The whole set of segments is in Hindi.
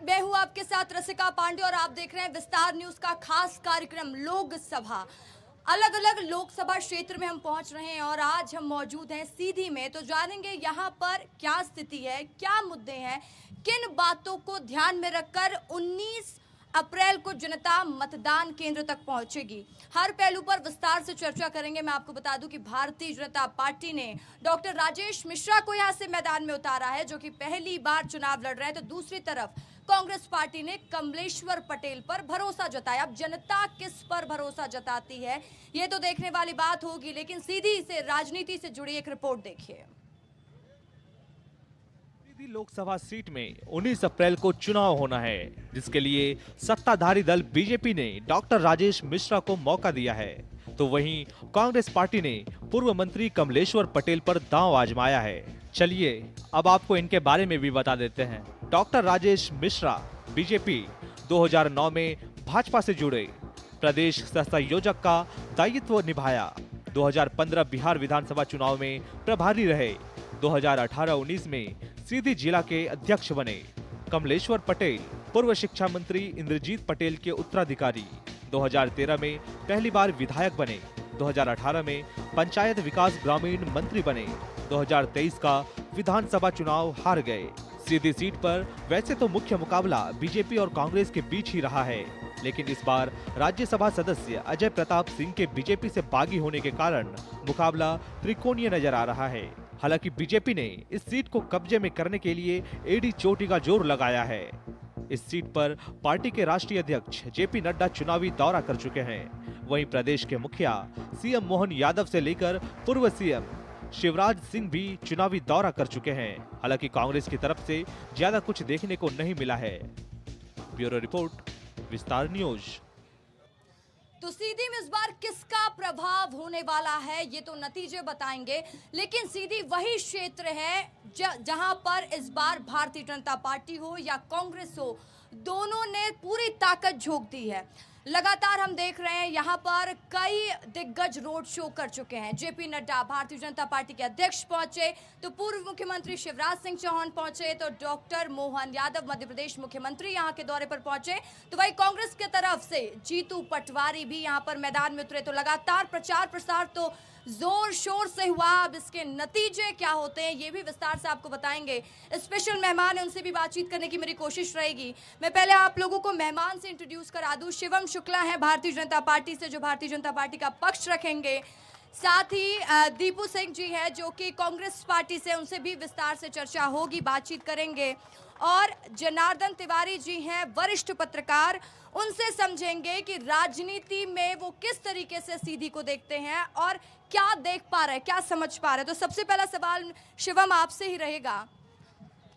मैं हूं आपके साथ रसिका पांडे और आप देख रहे हैं विस्तार न्यूज का खास कार्यक्रम लोकसभा। अलग अलग लोकसभा क्षेत्र में हम पहुंच रहे हैं और आज हम मौजूद हैं सीधी में, तो जानेंगे यहां पर क्या स्थिति है, क्या मुद्दे हैं, किन बातों को ध्यान में रखकर 19 अप्रैल को जनता मतदान केंद्र तक पहुंचेगी। हर पहलू पर विस्तार से चर्चा करेंगे। मैं आपको बता दूं कि भारतीय जनता पार्टी ने डॉक्टर राजेश मिश्रा को यहां से मैदान में उतारा है, जो कि पहली बार चुनाव लड़ रहे हैं। तो दूसरी तरफ कांग्रेस पार्टी ने कमलेश्वर पटेल पर भरोसा जताया। अब जनता किस पर भरोसा जताती है ये तो देखने वाली बात होगी, लेकिन सीधी से राजनीति से जुड़ी एक रिपोर्ट देखिए। लोकसभा सीट में 19 अप्रैल को चुनाव होना है, जिसके लिए सत्ताधारी दल बीजेपी ने डॉक्टर राजेश मिश्रा को मौका दिया है, तो वहीं कांग्रेस पार्टी ने पूर्व मंत्री कमलेश्वर पटेल पर दांव आजमाया है। चलिए अब आपको इनके बारे में भी बता देते हैं। डॉक्टर राजेश मिश्रा बीजेपी 2009 में भाजपा से जुड़े, प्रदेश संयोजक का दायित्व निभाया। 2015 बिहार विधानसभा चुनाव में प्रभारी रहे। 2018-19 में सीधी जिला के अध्यक्ष बने। कमलेश्वर पटेल पूर्व शिक्षा मंत्री इंद्रजीत पटेल के उत्तराधिकारी। 2013 में पहली बार विधायक बने। 2018 में पंचायत विकास ग्रामीण मंत्री बने। 2023 का विधानसभा चुनाव हार गए। सीधी सीट पर वैसे तो मुख्य मुकाबला बीजेपी और कांग्रेस के बीच ही रहा है, लेकिन इस बार राज्यसभा सदस्य अजय प्रताप सिंह के बीजेपी से बागी होने के कारण मुकाबला त्रिकोणीय नजर आ रहा है। हालांकि बीजेपी ने इस सीट को कब्जे में करने के लिए एडी चोटी का जोर लगाया है। इस सीट पर पार्टी के राष्ट्रीय अध्यक्ष जेपी नड्डा चुनावी दौरा कर चुके हैं। वहीं प्रदेश के मुखिया सीएम मोहन यादव से लेकर पूर्व सीएम शिवराज सिंह भी चुनावी दौरा कर चुके हैं। हालांकि कांग्रेस की तरफ से ज्यादा कुछ देखने को नहीं मिला है। ब्यूरो रिपोर्ट, विस्तार न्यूज। तो सीधी में इस बार किसका प्रभाव होने वाला है ये तो नतीजे बताएंगे, लेकिन सीधी वही क्षेत्र है जहां पर इस बार भारतीय जनता पार्टी हो या कांग्रेस हो, दोनों ने पूरी ताकत झोंक दी है। लगातार हम देख रहे हैं यहाँ पर कई दिग्गज रोड शो कर चुके हैं। जेपी नड्डा भारतीय जनता पार्टी के अध्यक्ष पहुंचे, तो पूर्व मुख्यमंत्री शिवराज सिंह चौहान पहुंचे, तो डॉक्टर मोहन यादव मध्य प्रदेश मुख्यमंत्री यहाँ के दौरे पर पहुंचे, तो वही कांग्रेस की तरफ से जीतू पटवारी भी यहाँ पर मैदान में उतरे। तो लगातार प्रचार प्रसार तो जोर शोर से हुआ। अब इसके नतीजे क्या होते हैं ये भी विस्तार से आपको बताएंगे। स्पेशल मेहमान है, उनसे भी बातचीत करने की मेरी कोशिश रहेगी। मैं पहले आप लोगों को मेहमान से इंट्रोड्यूस करा दूं। शिवम शुक्ला है भारतीय जनता पार्टी से, जो भारतीय जनता पार्टी का पक्ष रखेंगे। साथ ही दीपू सिंह जी है जो कि कांग्रेस पार्टी से, उनसे भी विस्तार से चर्चा होगी, बातचीत करेंगे। और जनार्दन तिवारी जी हैं वरिष्ठ पत्रकार, उनसे समझेंगे कि राजनीति में वो किस तरीके से सीधी को देखते हैं और क्या देख पा रहे हैं, क्या समझ पा रहे हैं। तो सबसे पहला सवाल शिवम आपसे ही रहेगा,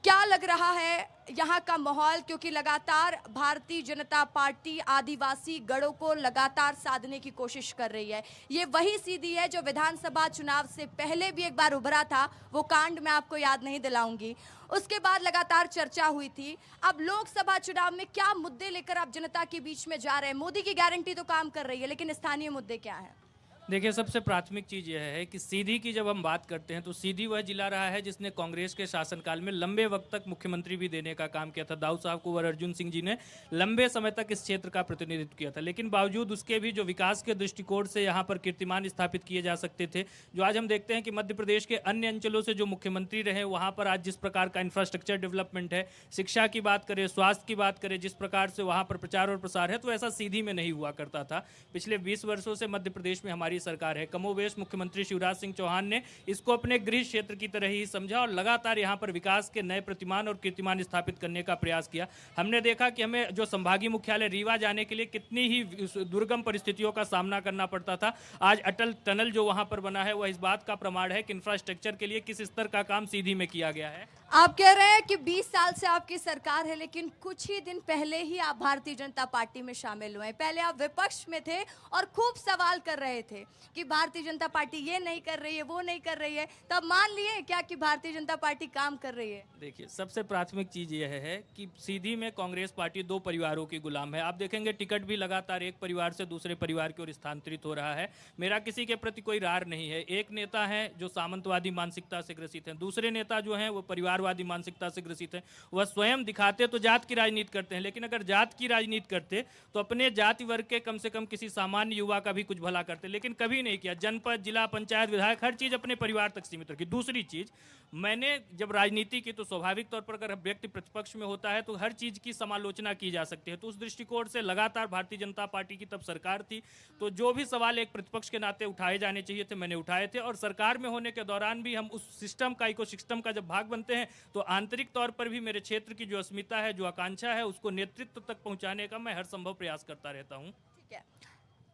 क्या लग रहा है यहाँ का माहौल, क्योंकि लगातार भारतीय जनता पार्टी आदिवासी गढ़ों को लगातार साधने की कोशिश कर रही है। ये वही सीधी है जो विधानसभा चुनाव से पहले भी एक बार उभरा था, वो कांड मैं आपको याद नहीं दिलाऊंगी। उसके बाद लगातार चर्चा हुई थी। अब लोकसभा चुनाव में क्या मुद्दे लेकर आप जनता के बीच में जा रहे हैं? मोदी की गारंटी तो काम कर रही है, लेकिन स्थानीय मुद्दे क्या हैं? देखिए, सबसे प्राथमिक चीज़ यह है कि सीधी की जब हम बात करते हैं तो सीधी वह जिला रहा है जिसने कांग्रेस के शासनकाल में लंबे वक्त तक मुख्यमंत्री भी देने का काम किया था। दाऊ साहब कुंवर अर्जुन सिंह जी ने लंबे समय तक इस क्षेत्र का प्रतिनिधित्व किया था, लेकिन बावजूद उसके भी जो विकास के दृष्टिकोण से यहाँ पर कीर्तिमान स्थापित किए जा सकते थे, जो आज हम देखते हैं कि मध्य प्रदेश के अन्य अंचलों से जो मुख्यमंत्री रहे वहाँ पर आज जिस प्रकार का इंफ्रास्ट्रक्चर डेवलपमेंट है, शिक्षा की बात करें, स्वास्थ्य की बात करें, जिस प्रकार से वहाँ पर प्रचार और प्रसार है, तो ऐसा सीधी में नहीं हुआ करता था। पिछले 20 वर्षों से मध्य प्रदेश में हमारी सरकार है। कमोवेश मुख्यमंत्री शिवराज सिंह चौहान ने इसको अपने गृह क्षेत्र की तरह ही समझा और लगातार यहाँ पर विकास के नए प्रतिमान और कीर्तिमान स्थापित करने का प्रयास किया। हमने देखा कि हमें जो संभागीय मुख्यालय रीवा जाने के लिए कितनी ही दुर्गम परिस्थितियों का सामना करना पड़ता था। आज अटल टनल जो वहाँ पर बना है वह इस बात का प्रमाण है कि इंफ्रास्ट्रक्चर के लिए किस स्तर का काम सीधी में किया गया है। आप कह रहे हैं कि 20 साल से आपकी सरकार है, लेकिन कुछ ही दिन पहले ही आप भारतीय जनता पार्टी में शामिल हुए। पहले आप विपक्ष में थे और खूब सवाल कर रहे थे कि भारतीय जनता पार्टी ये नहीं कर रही है, वो नहीं कर रही है। तब मान लिए क्या कि भारतीय जनता पार्टी काम कर रही है? देखिए, सबसे प्राथमिक चीज यह है कि सीधी में कांग्रेस पार्टी दो परिवारों की गुलाम है। आप देखेंगे टिकट भी लगातार एक परिवार से दूसरे परिवार की ओर स्थानांतरित हो रहा है। मेरा किसी के प्रति कोई रार नहीं है। एक नेता है जो सामंतवादी मानसिकता से ग्रसित है, दूसरे नेता जो है वो परिवार परिवारवादी मानसिकता से ग्रसित हैं, वह स्वयं दिखाते तो जात की राजनीति करते हैं, लेकिन अगर जात की राजनीति करते तो अपने जाति वर्ग के कम से कम किसी सामान्य युवा का भी कुछ भला करते, लेकिन कभी नहीं किया। जनपद, जिला पंचायत, विधायक, हर चीज़ अपने परिवार तक सीमित रखी। दूसरी चीज़, मैंने जब राजनीति की तो स्वाभाविक तौर पर अगर व्यक्ति प्रतिपक्ष में होता है तो हर चीज़ की समालोचना की जा सकती है, तो उस दृष्टिकोण से लगातार भारतीय जनता पार्टी की तब सरकार थी, तो जो भी सवाल एक प्रतिपक्ष के नाते उठाए जाने चाहिए थे मैंने उठाए थे। और सरकार में होने के दौरान भी हम उस सिस्टम का, इको सिस्टम का जब भाग बनते हैं तो आंतरिक तौर पर भी मेरे क्षेत्र की जो अस्मिता है, जो आकांक्षा है, उसको नेतृत्व तक पहुंचाने का मैं हर संभव प्रयास करता रहता हूं। ठीक है,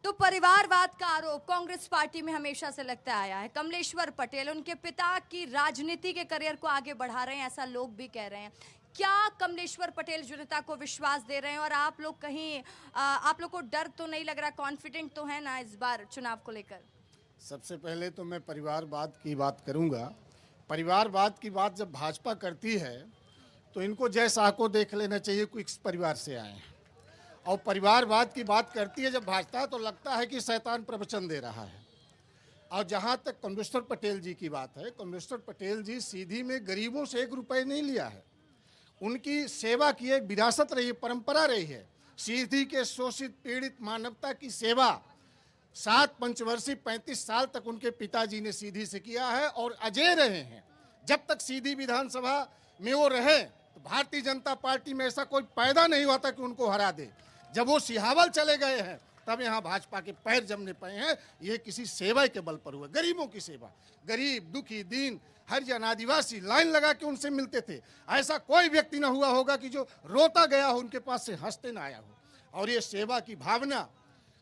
तो परिवारवाद का आरोप कांग्रेस पार्टी में हमेशा से लगता आया है। कमलेश्वर पटेल उनके पिता की राजनीति के करियर को आगे बढ़ा रहे हैं, ऐसा लोग भी कह रहे हैं। क्या कमलेश्वर पटेल जनता को विश्वास दे रहे हैं और आप लोग कहीं आप लोग को डर तो नहीं लग रहा, कॉन्फिडेंट तो है ना इस बार चुनाव को लेकर? सबसे पहले तो मैं परिवारवाद की बात करूंगा। परिवारवाद की बात जब भाजपा करती है तो इनको जय शाह को देख लेना चाहिए, कोई किस परिवार से आए हैं। और परिवारवाद की बात करती है जब भाजपा, तो लगता है कि शैतान प्रवचन दे रहा है। और जहां तक कमलेश्वर पटेल जी की बात है, कमलेश्वर पटेल जी सीधी में गरीबों से 1 रुपये नहीं लिया है। उनकी सेवा की एक विरासत रही है, परंपरा रही है। सीधी के शोषित पीड़ित मानवता की सेवा 7 पंचवर्षीय 35 साल तक उनके पिताजी ने सीधी से किया है और अजय रहे हैं। जब तक सीधी विधानसभा में वो रहे तो भारतीय जनता पार्टी में ऐसा कोई पैदा नहीं हुआ था कि उनको हरा दे। जब वो सिहावल चले गए हैं तब यहाँ भाजपा के पैर जमने पाए हैं। ये किसी सेवा के बल पर हुआ, गरीबों की सेवा। गरीब, दुखी, दीन, हरिजन, आदिवासी लाइन लगा के उनसे मिलते थे। ऐसा कोई व्यक्ति ना हुआ होगा कि जो रोता गया हो उनके पास से हंसते ना आया हो। और ये सेवा की भावना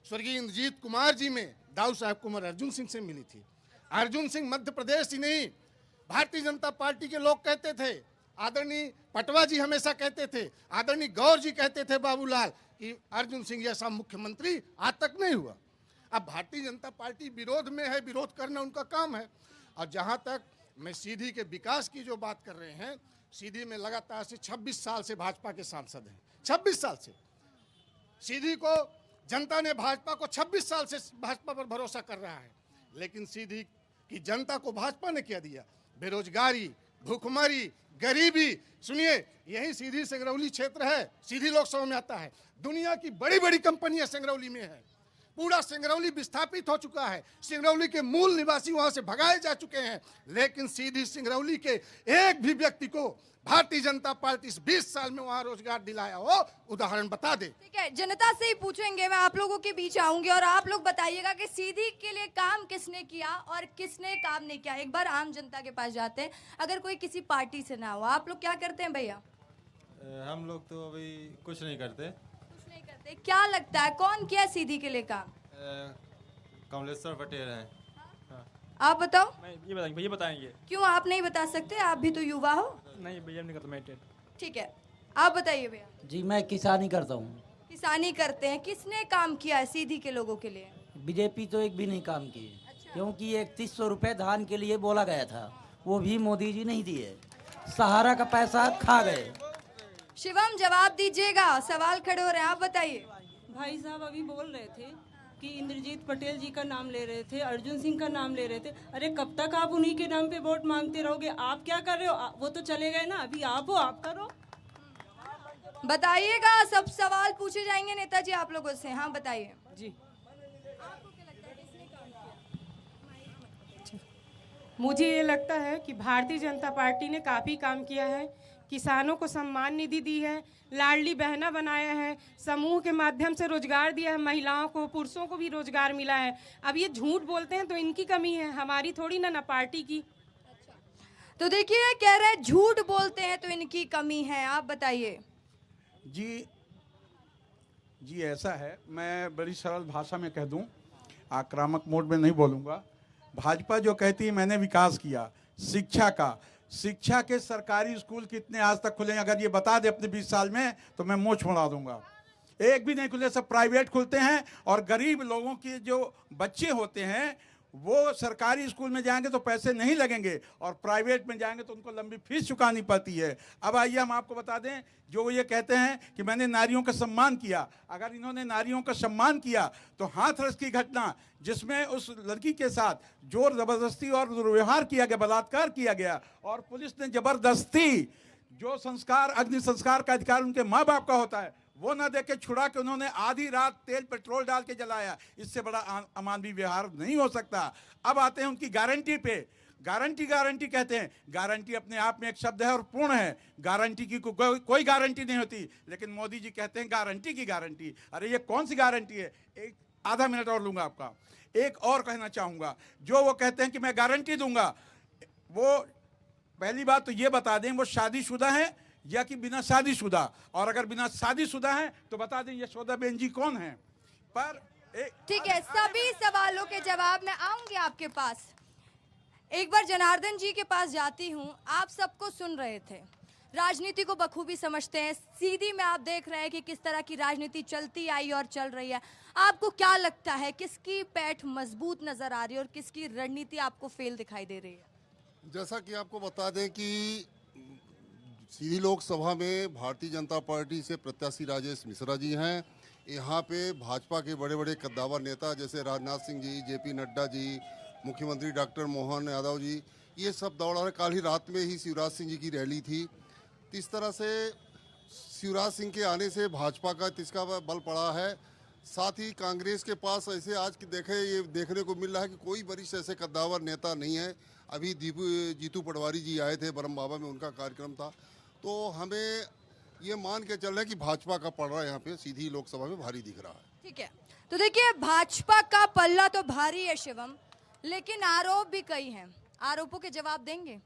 स्वर्गीय इंद्रजीत कुमार जी में दाऊ साहब कुमार अर्जुन सिंह से मिली थी। अर्जुन सिंह मध्य प्रदेश ही नहीं, भारतीय जनता पार्टी के लोग कहते थे, आदरणीय पटवा जी हमेशा कहते थे, आदरणीय गौर जी कहते थे, बाबूलाल, कि अर्जुन सिंह जैसा मुख्यमंत्री आज तक नहीं हुआ। अब भारतीय जनता पार्टी विरोध में है, विरोध करना उनका काम है। और जहां तक मैं सीधी के विकास की जो बात कर रहे हैं, सीधी में लगातार से 26 साल से भाजपा के सांसद हैं। 26 साल से सीधी को जनता ने, भाजपा को 26 साल से भाजपा पर भरोसा कर रहा है। लेकिन सीधी की जनता को भाजपा ने क्या दिया? बेरोजगारी, भूखमरी, गरीबी। सुनिए, यही सीधी सिंगरौली क्षेत्र है, सीधी लोकसभा में आता है। दुनिया की बड़ी बड़ी कंपनियां सिंगरौली में है। पूरा सिंगरौली विस्थापित हो चुका है। सिंगरौली के मूल निवासी वहां से भगाए जा चुके हैं। लेकिन सीधी सिंगरौली के एक भी व्यक्ति को भारतीय जनता पार्टी इस 20 साल में वहां रोजगार दिलाया हो, उदाहरण बता दे। ठीक है, जनता से ही पूछेंगे। मैं आप लोगों के बीच आऊंगी और आप लोग बताइएगा कि सीधी के लिए काम किसने किया और किसने काम नहीं किया। एक बार आम जनता के पास जाते हैं। अगर कोई किसी पार्टी से ना हो, आप लोग क्या करते हैं भैया? हम लोग तो अभी कुछ नहीं करते। कुछ नहीं करते। क्या लगता है कौन किया सीधी के लिए काम? कमलेश्वर पटेल हैं। आप बताओ। भैया बताएंगे। क्यों आप नहीं बता सकते? आप भी तो युवा हो। नहीं भैया नहीं करता, मैं ठीक है, आप बताइए भैया। जी मैं किसानी करता हूँ। किसानी करते हैं। किसने काम किया है सीधी के लोगों के लिए? बीजेपी तो एक भी नहीं काम किए। अच्छा। क्योंकि 3100 रुपये धान के लिए बोला गया था, वो भी मोदी जी नहीं दिए। सहारा का पैसा खा गए। शिवम जवाब दीजिएगा, सवाल खड़े हो रहे हैं, आप बताइए। भाई साहब अभी बोल रहे थे कि इंद्रजीत पटेल जी का नाम ले रहे थे, अर्जुन सिंह का नाम ले रहे थे। अरे कब तक आप उन्हीं के नाम पे वोट मांगते रहोगे? आप क्या कर रहे हो? वो तो चले गए ना, अभी आप हो, आप करो। बताइएगा, सब सवाल पूछे जाएंगे नेताजी आप लोगों से। हाँ बताइए जी। मुझे ये लगता है कि भारतीय जनता पार्टी ने काफ़ी काम किया है। किसानों को सम्मान निधि दी है, लाडली बहना बनाया है, समूह के माध्यम से रोजगार दिया है, महिलाओं को, पुरुषों को भी रोजगार मिला है। अब ये झूठ बोलते हैं तो इनकी कमी है, हमारी थोड़ी ना पार्टी की। तो देखिए, कह रहे हैं झूठ बोलते हैं तो इनकी कमी है। आप बताइए। जी ऐसा है, मैं बड़ी सरल भाषा में कह दूं, आक्रामक मोड में नहीं बोलूँगा। भाजपा जो कहती है मैंने विकास किया, शिक्षा के सरकारी स्कूल कितने आज तक खुले हैं? अगर ये बता दे अपने 20 साल में तो मैं मुंह छोड़ा दूंगा। एक भी नहीं खुले, सब प्राइवेट खुलते हैं। और गरीब लोगों के जो बच्चे होते हैं वो सरकारी स्कूल में जाएंगे तो पैसे नहीं लगेंगे और प्राइवेट में जाएंगे तो उनको लंबी फीस चुकानी पड़ती है। अब आइए हम आपको बता दें, जो ये कहते हैं कि मैंने नारियों का सम्मान किया, अगर इन्होंने नारियों का सम्मान किया तो हाथरस की घटना जिसमें उस लड़की के साथ जोर जबरदस्ती और दुर्व्यवहार किया गया, बलात्कार किया गया और पुलिस ने जबरदस्ती जो संस्कार, अग्नि संस्कार का अधिकार उनके माँ बाप का होता है, वो ना देके छुड़ा के उन्होंने आधी रात तेल पेट्रोल डाल के जलाया। इससे बड़ा अमानवीय व्यवहार नहीं हो सकता। अब आते हैं उनकी गारंटी पे। गारंटी कहते हैं, गारंटी अपने आप में एक शब्द है और पूर्ण है। गारंटी की कोई गारंटी नहीं होती, लेकिन मोदी जी कहते हैं गारंटी की गारंटी। अरे ये कौन सी गारंटी है? एक आधा मिनट और लूंगा आपका। एक और कहना चाहूंगा, जो वो कहते हैं कि मैं गारंटी दूंगा, वो पहली बात तो ये बता दें वो शादीशुदा है या कि बिना शादीशुदा, और अगर बिना शादीशुदा है तो बता दें यशोदाबेन जी कौन है। पर ठीक है, सभी सवालों के जवाब मैं आऊंगी आपके पास। एक बार जनार्दन जी के पास जाती हूं। आप सबको सुन रहे थे, राजनीति को बखूबी समझते हैं। सीधी में आप देख रहे हैं कि किस तरह की राजनीति चलती आई और चल रही है। आपको क्या लगता है किसकी पैठ मजबूत नजर आ रही है और किसकी रणनीति आपको फेल दिखाई दे रही है? जैसा कि आपको बता दें कि सीधी लोकसभा में भारतीय जनता पार्टी से प्रत्याशी राजेश मिश्रा जी हैं। यहाँ पे भाजपा के बड़े बड़े कद्दावर नेता जैसे राजनाथ सिंह जी, जेपी नड्डा जी, मुख्यमंत्री डॉक्टर मोहन यादव जी, ये सब दौड़ रहे। कल ही रात में ही शिवराज सिंह जी की रैली थी। तो इस तरह से शिवराज सिंह के आने से भाजपा का तिसका बल पड़ा है। साथ ही कांग्रेस के पास ऐसे आज की ये देखने को मिल रहा है कि कोई वरिष्ठ ऐसे कद्दावर नेता नहीं है। अभी जीतू पटवारी जी आए थे, बरम बाबा में उनका कार्यक्रम था। तो हमें ये मान के चल रहा है कि भाजपा का पलड़ा यहाँ पे सीधी लोकसभा में भारी दिख रहा है। ठीक है, तो देखिए भाजपा का पल्ला तो भारी है शिवम, लेकिन आरोप भी कई हैं। आरोपों के जवाब देंगे?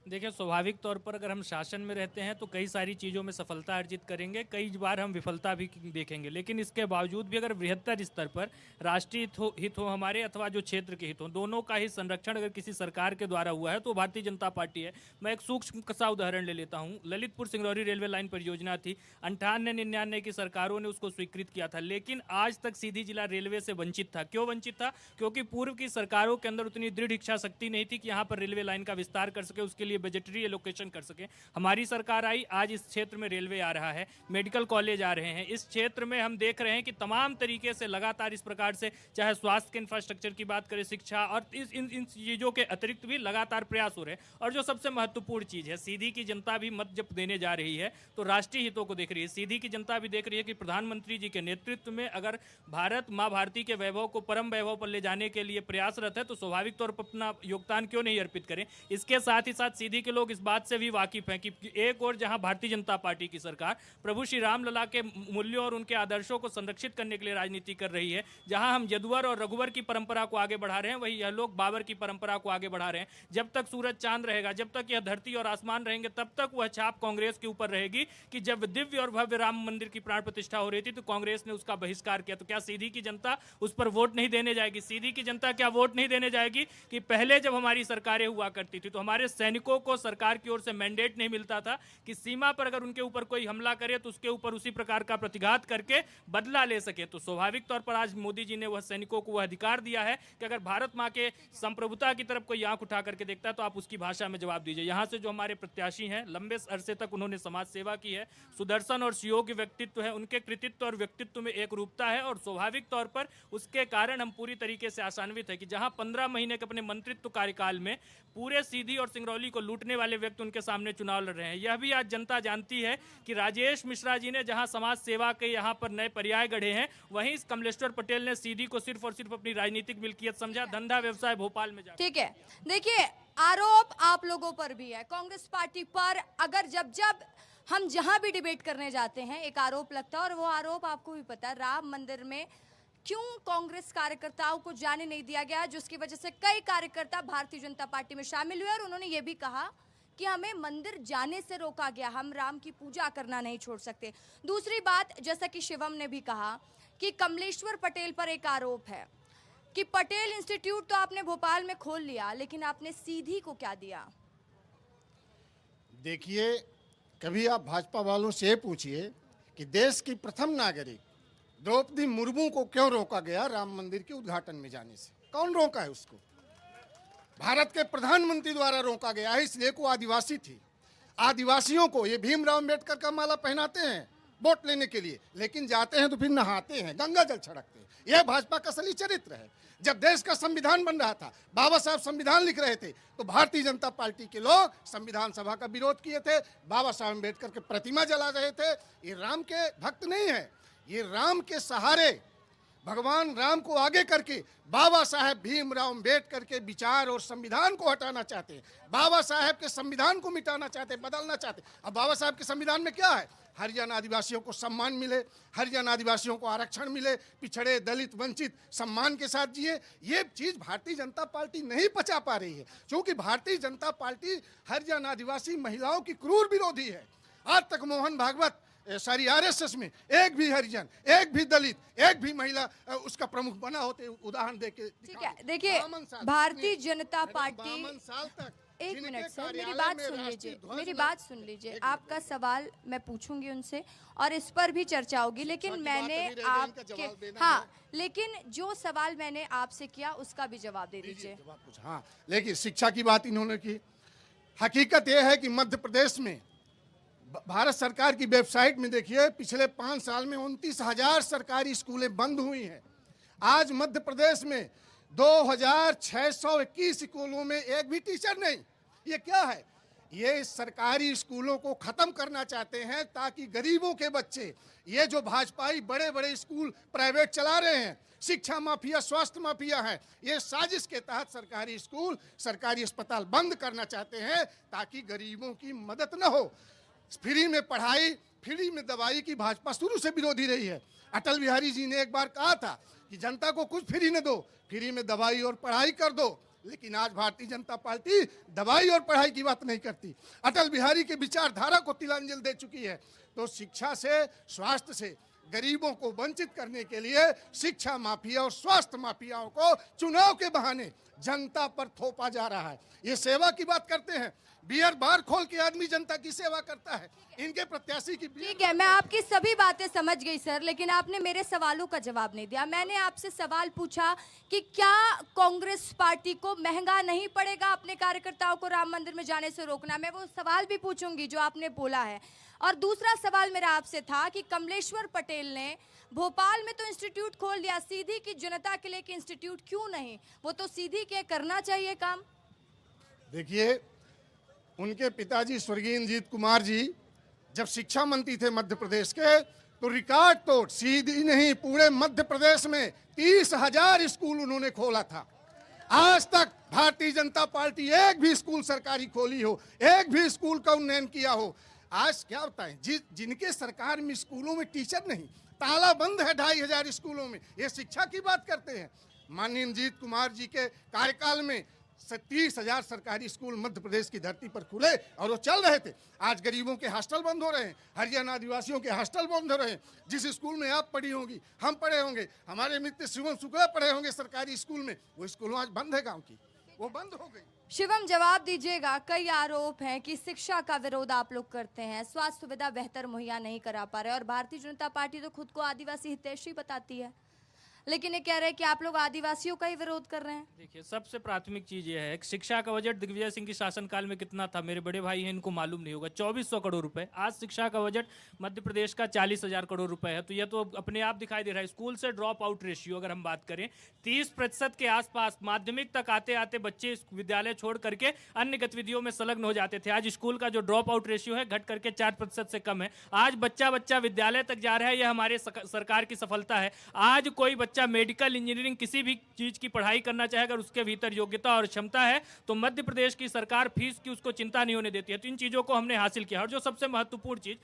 देखिए, स्वाभाविक तौर पर अगर हम शासन में रहते हैं तो कई सारी चीज़ों में सफलता अर्जित करेंगे, कई बार हम विफलता भी देखेंगे, लेकिन इसके बावजूद भी अगर बृहत्तर स्तर पर राष्ट्रीय हित हो हमारे अथवा जो क्षेत्र के हित हो, दोनों का ही संरक्षण अगर किसी सरकार के द्वारा हुआ है तो भारतीय जनता पार्टी है। मैं एक सूक्ष्म सा उदाहरण ले लेता हूँ। ललितपुर सिंगरौली रेलवे लाइन परियोजना थी, 98-99 की सरकारों ने उसको स्वीकृत किया था, लेकिन आज तक सीधी जिला रेलवे से वंचित था। क्यों वंचित था? क्योंकि पूर्व की सरकारों के अंदर उतनी दृढ़ इच्छा शक्ति नहीं थी कि यहाँ पर रेलवे लाइन का विस्तार कर सके, उसके लिए बजटरी एलोकेशन कर सके। हमारी सरकार आई, आज इस क्षेत्र में रेलवे आ रहा है, मेडिकल कॉलेज आ रहे हैं। इस क्षेत्र में हम देख रहे हैं कि तमाम तरीके से लगातार इस प्रकार से, चाहे स्वास्थ्य के इंफ्रास्ट्रक्चर की बात करें, शिक्षा और इन चीज़ों के अतिरिक्त भी लगातार प्रयास हो रहे हैं। और जो सबसे महत्वपूर्ण चीज़ है, सीधी की जनता भी मत जब देने जा रही है तो राष्ट्रीय हितों को देख रही है। सीधी की जनता भी देख रही है कि प्रधानमंत्री जी के नेतृत्व में अगर भारत माँ भारती के वैभव को परम वैभव पर ले जाने के लिए प्रयासरत है तो स्वाभाविक तौर पर अपना योगदान क्यों नहीं अर्पित करें। इसके साथ ही साथ सीधी के लोग इस बात से भी वाकिफ हैं कि एक और जहां भारतीय जनता पार्टी की सरकार प्रभु श्री राम लला के मूल्यों और उनके आदर्शों को संरक्षित करने के लिए राजनीति कर रही है, जहां हम यदुवर और रघुवर की परंपरा को आगे बढ़ा रहे हैं, वही यह लोग बाबर की परंपरा को आगे बढ़ा रहे हैं। जब तक सूरज चांद रहेगा, जब तक यह धरती और आसमान रहेंगे, तब तक वह छाप कांग्रेस के ऊपर रहेगी कि जब दिव्य और भव्य राम मंदिर की प्राण प्रतिष्ठा हो रही थी तो कांग्रेस ने उसका बहिष्कार किया। तो क्या सीधी की जनता उस पर वोट नहीं देने जाएगी? सीधी की जनता क्या वोट नहीं देने जाएगी कि पहले जब हमारी सरकारें हुआ करती थी तो हमारे सैनिकों को सरकार की ओर से मैंडेट नहीं मिलता था कि सीमा पर अगर उनके ऊपर कोई हमला करे तो उसके ऊपर उसी प्रकार का प्रतिघात करके बदला ले सके। तो स्वाभाविक तौर पर आज मोदी जी ने वह सैनिकों को वह अधिकार दिया है कि अगर भारत मां के संप्रभुता की तरफ कोई आंख उठा करके देखता है तो आप उसकी भाषा में जवाब दीजिए। यहां से जो हमारे प्रत्याशी हैं, लंबे अरसे तक उन्होंने समाज सेवा की है, सुदर्शन और सुयोग्य व्यक्तित्व है, उनके कृतित्व और व्यक्तित्व में एक रूपता है और स्वाभाविक तौर पर उसके कारण हम पूरी तरीके से आशान्वित है कि जहां 15 महीने के अपने मंत्रित्व कार्यकाल में पूरे सीधी और सिंगरौली को लूटने वाले व्यक्ति उनके सामने चुनाव लड़ रहे हैं। यह भी आज जनता जानती है कि राजेश मिश्रा जी ने जहां समाज सेवा के यहां पर नए पर्याय गढ़े हैं, वहीं कमलेश्वर पटेल ने सीधी को सिर्फ और सिर्फ अपनी राजनीतिक मिल्कियत समझा, धंधा व्यवसाय भोपाल में जा। ठीक है, देखिए आरोप आप लोगों पर भी है, कांग्रेस पार्टी पर। अगर जब जब हम जहां भी डिबेट करने जाते हैं एक आरोप लगता है और वो आरोप आपको भी पता है, राम मंदिर में क्यों कांग्रेस कार्यकर्ताओं को जाने नहीं दिया गया, जिसकी वजह से कई कार्यकर्ता भारतीय जनता पार्टी में शामिल हुए और उन्होंने ये भी कहा कि हमें मंदिर जाने से रोका गया, हम राम की पूजा करना नहीं छोड़ सकते। दूसरी बात, जैसा कि शिवम ने भी कहा कि कमलेश्वर पटेल पर एक आरोप है कि पटेल इंस्टीट्यूट तो आपने भोपाल में खोल लिया, लेकिन आपने सीधी को क्या दिया? देखिए, कभी आप भाजपा वालों से पूछिए कि देश की प्रथम नागरिक द्रौपदी मुर्मू को क्यों रोका गया राम मंदिर के उद्घाटन में जाने से? कौन रोका है उसको? भारत के प्रधानमंत्री द्वारा रोका गया है, इसलिए को आदिवासी थी। आदिवासियों को ये भीमराव अम्बेडकर का माला पहनाते हैं वोट लेने के लिए, लेकिन जाते हैं तो फिर नहाते हैं, गंगा जल छिड़कते हैं। यह भाजपा का असली चरित्र है। जब देश का संविधान बन रहा था, बाबा साहब संविधान लिख रहे थे, तो भारतीय जनता पार्टी के लोग संविधान सभा का विरोध किए थे, बाबा साहब अम्बेडकर के प्रतिमा जला रहे थे। ये राम के भक्त नहीं है, ये राम के सहारे भगवान राम को आगे करके बाबा साहेब भीमराव अम्बेडकर के विचार और संविधान को हटाना चाहते हैं, बाबा साहेब के संविधान को मिटाना चाहते हैं, बदलना चाहते हैं। अब बाबा साहेब के संविधान में क्या है? हरिजन आदिवासियों को सम्मान मिले, हरिजन आदिवासियों को आरक्षण मिले, पिछड़े दलित वंचित सम्मान के साथ जिए। ये चीज भारतीय जनता पार्टी नहीं पचा पा रही है, क्योंकि भारतीय जनता पार्टी हरिजन आदिवासी महिलाओं की क्रूर विरोधी है। आज तक मोहन भागवत सारी आरएसएस में एक भी हरिजन, एक भी दलित, एक भी महिला उसका प्रमुख बना होते उदाहरण देके। ठीक है, देखिए भारतीय जनता पार्टी, 52 साल तक एक मिनट सर, मेरी बात सुन लीजिए, मेरी बात सुन लीजिए। आपका सवाल मैं पूछूंगी उनसे और इस पर भी चर्चा होगी, लेकिन मैंने आपके, हाँ, लेकिन जो सवाल मैंने आपसे किया उसका भी जवाब दे दीजिए। हाँ, लेकिन शिक्षा की बात इन्होंने की। हकीकत यह है कि मध्य प्रदेश में भारत सरकार की वेबसाइट में देखिए, पिछले 5 साल में 29,000 सरकारी स्कूलें बंद हुई हैं। आज मध्य प्रदेश में 2,621 स्कूलों में एक भी टीचर नहीं। ये क्या है? ये सरकारी स्कूलों को खत्म करना चाहते हैं ताकि गरीबों के बच्चे, ये जो भाजपाई बड़े बड़े स्कूल प्राइवेट चला रहे हैं, शिक्षा माफिया, स्वास्थ्य माफिया है, ये साजिश के तहत सरकारी स्कूल, सरकारी अस्पताल बंद करना चाहते हैं ताकि गरीबों की मदद न हो। फ्री में पढ़ाई, फ्री में दवाई की भाजपा शुरू से विरोधी रही है। अटल बिहारी जी ने एक बार कहा था कि जनता को कुछ फ्री न दो, फ्री में दवाई और पढ़ाई कर दो। लेकिन आज भारतीय जनता पार्टी दवाई और पढ़ाई की बात नहीं करती, अटल बिहारी के विचारधारा को तिलांजलि दे चुकी है। तो शिक्षा से, स्वास्थ्य से गरीबों को वंचित करने के लिए शिक्षा माफिया और स्वास्थ्य माफियाओं को चुनाव के बहाने जनता पर थोपा जा रहा है। ये सेवा की बात करते हैं, बियर बार खोल के आदमी जनता की सेवा करता है, इनके प्रत्याशी की। ठीक है, मैं आपकी सभी बातें समझ गई सर, लेकिन आपने मेरे सवालों का जवाब नहीं दिया। मैंने आपसे सवाल पूछा कि क्या कांग्रेस पार्टी को महंगा नहीं पड़ेगा अपने कार्यकर्ताओं को राम मंदिर में जाने से रोकना? मैं वो सवाल भी पूछूंगी जो आपने बोला है। और दूसरा सवाल मेरा आपसे था कि कमलेश्वर पटेल ने भोपाल में तो इंस्टीट्यूट खोल दिया, सीधी की जनता के लिए कि इंस्टीट्यूट क्यों नहीं? वो तो सीधी के करना चाहिए काम। देखिए, उनके पिताजी स्वर्गीय इंद्रजीत कुमार जी जब शिक्षा मंत्री थे मध्य प्रदेश के, तो रिकॉर्ड तोड़, सीधी नहीं पूरे मध्य प्रदेश में 30,000 स्कूल उन्होंने खोला था। आज तक भारतीय जनता पार्टी एक भी स्कूल सरकारी खोली हो, एक भी स्कूल का उन्नयन किया हो। आज क्या बताएं, जिनके सरकार में स्कूलों में टीचर नहीं, ताला बंद है 2,500 स्कूलों में, ये शिक्षा की बात करते हैं। माननीय इंद्रजीत कुमार जी के कार्यकाल में 30,000 सरकारी स्कूल मध्य प्रदेश की धरती पर खुले और वो चल रहे थे। आज गरीबों के हॉस्टल बंद हो रहे हैं, हरिजन आदिवासियों के हॉस्टल बंद हो रहे हैं। जिस स्कूल में आप पढ़ी होंगी, हम पढ़े होंगे, हमारे मित्र शिवम शुक्ला पढ़े होंगे सरकारी स्कूल में, वो स्कूल आज बंद है, गांव की वो बंद हो गई। शिवम, जवाब दीजिएगा। कई आरोप हैं कि शिक्षा का विरोध आप लोग करते हैं, स्वास्थ्य सुविधा बेहतर मुहैया नहीं करा पा रहे, और भारतीय जनता पार्टी तो खुद को आदिवासी हितैषी बताती है, लेकिन ये कह रहे हैं कि आप लोग आदिवासियों का ही विरोध कर रहे हैं। देखिए, सबसे प्राथमिक चीज ये है कि शिक्षा का बजट दिग्विजय सिंह के शासनकाल में कितना था, मेरे बड़े भाई हैं, इनको मालूम नहीं होगा, 2400 करोड़ रुपए। आज शिक्षा का बजट मध्य प्रदेश का 40,000 करोड़ रुपए है, तो यह तो अपने आप दिखाई दे रहा है। स्कूल से ड्रॉप आउट रेशियो अगर हम बात करें, 30% के आसपास माध्यमिक तक आते आते बच्चे विद्यालय छोड़ करके अन्य गतिविधियों में संलग्न हो जाते थे। आज स्कूल का जो ड्रॉप आउट रेशियो है घट करके 4% से कम है। आज बच्चा बच्चा विद्यालय तक जा रहा है, यह हमारे सरकार की सफलता है। आज कोई बच्चा मेडिकल, इंजीनियरिंग, किसी भी चीज की पढ़ाई करना चाहे, अगर उसके भीतर योग्यता और क्षमता है, तो मध्य प्रदेश की सरकार फीस की उसको चिंता नहीं होने देती है। तो इन चीजों को हमने हासिल किया। और जो सबसे महत्वपूर्ण चीज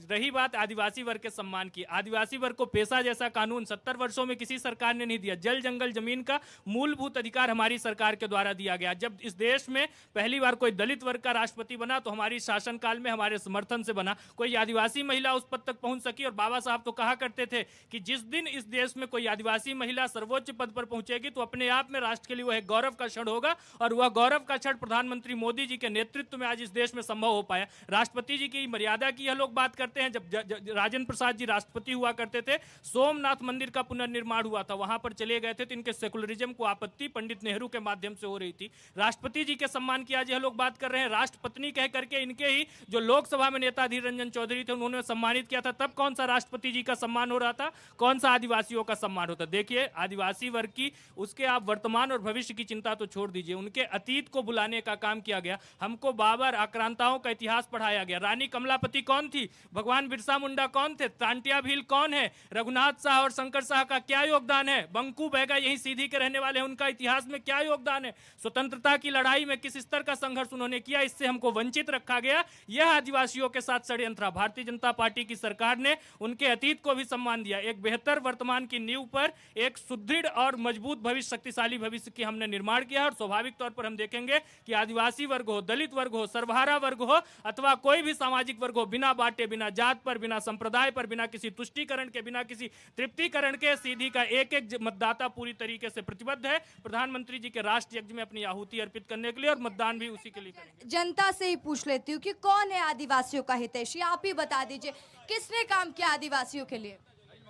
रही बात आदिवासी वर्ग के सम्मान की, आदिवासी वर्ग को पेशा जैसा कानून 70 वर्षों में किसी सरकार ने नहीं दिया। जल जंगल जमीन का मूलभूत अधिकार हमारी सरकार के द्वारा दिया गया। जब इस देश में पहली बार कोई दलित वर्ग का राष्ट्रपति बना तो हमारी शासनकाल में हमारे समर्थन से बना। कोई आदिवासी महिला उस पद तक पहुंच सकी। और बाबा साहब तो कहा करते थे कि जिस दिन इस देश में कोई आदिवासी आदिवासी महिला सर्वोच्च पद पर पहुंचेगी तो अपने आप में राष्ट्र के लिए वह एक गौरव का क्षण होगा, और वह गौरव का क्षण प्रधानमंत्री मोदी जी के नेतृत्व में आज इस देश में संभव हो पाया। राष्ट्रपति जी की मर्यादा की यह लोग बात करते हैं। जब राजेंद्र प्रसाद जी राष्ट्रपति हुआ करते थे, सोमनाथ मंदिर का पुनर्निर्माण हुआ था, वहां पर चले गए थे तो इनके सेकुलरिज्म को आपत्ति पंडित नेहरू के माध्यम से हो रही थी। राष्ट्रपति जी के सम्मान की आज यह लोग बात कर रहे हैं। राष्ट्रपति कह करके इनके ही जो लोकसभा में नेता अधीर रंजन चौधरी थे उन्होंने सम्मानित किया था, तब कौन सा राष्ट्रपति जी का सम्मान हो रहा था, कौन सा आदिवासियों का सम्मान होता। देखिए, आदिवासी वर्ग की, उसके आप वर्तमान और भविष्य की चिंता तो छोड़ दीजिए, उनके अतीत को भुलाने का काम किया गया। हमको बाबर आक्रांताओं का इतिहास पढ़ाया गया। रानी कमलापति कौन थी, भगवान बिरसा मुंडा कौन थे, तांटिया भील कौन है, रघुनाथ शाह और शंकर शाह का क्या योगदान है, बंकू बैगा यही सीधी के रहने वाले हैं, उनका इतिहास में क्या योगदान है, स्वतंत्रता की लड़ाई में किस स्तर का संघर्ष उन्होंने किया, इससे हमको वंचित रखा गया। यह आदिवासियों के साथ षड्यंत्र। भारतीय जनता पार्टी की सरकार ने उनके अतीत को भी सम्मान दिया। एक बेहतर वर्तमान की नींव पर एक सुदृढ़ और मजबूत भविष्य, शक्तिशाली भविष्य की हमने निर्माण किया। और स्वाभाविक तौर पर हम देखेंगे कि आदिवासी वर्ग हो, दलित वर्ग हो, सर्वहारा वर्ग हो अथवा कोई भी सामाजिक वर्ग हो, बिना बांटे, बिना जात पर, बिना संप्रदाय पर, बिना किसी तुष्टीकरण के, बिना किसी तृप्तिकरण के, सीधी का एक एक मतदाता पूरी तरीके से प्रतिबद्ध है प्रधानमंत्री जी के राष्ट्र यज्ञ में अपनी आहुति अर्पित करने के लिए, और मतदान भी उसी के लिए करेंगे। जनता से ही पूछ लेती हूँ कि कौन है आदिवासियों का हितैषी, आप ही बता दीजिए, किसने काम किया आदिवासियों के लिए।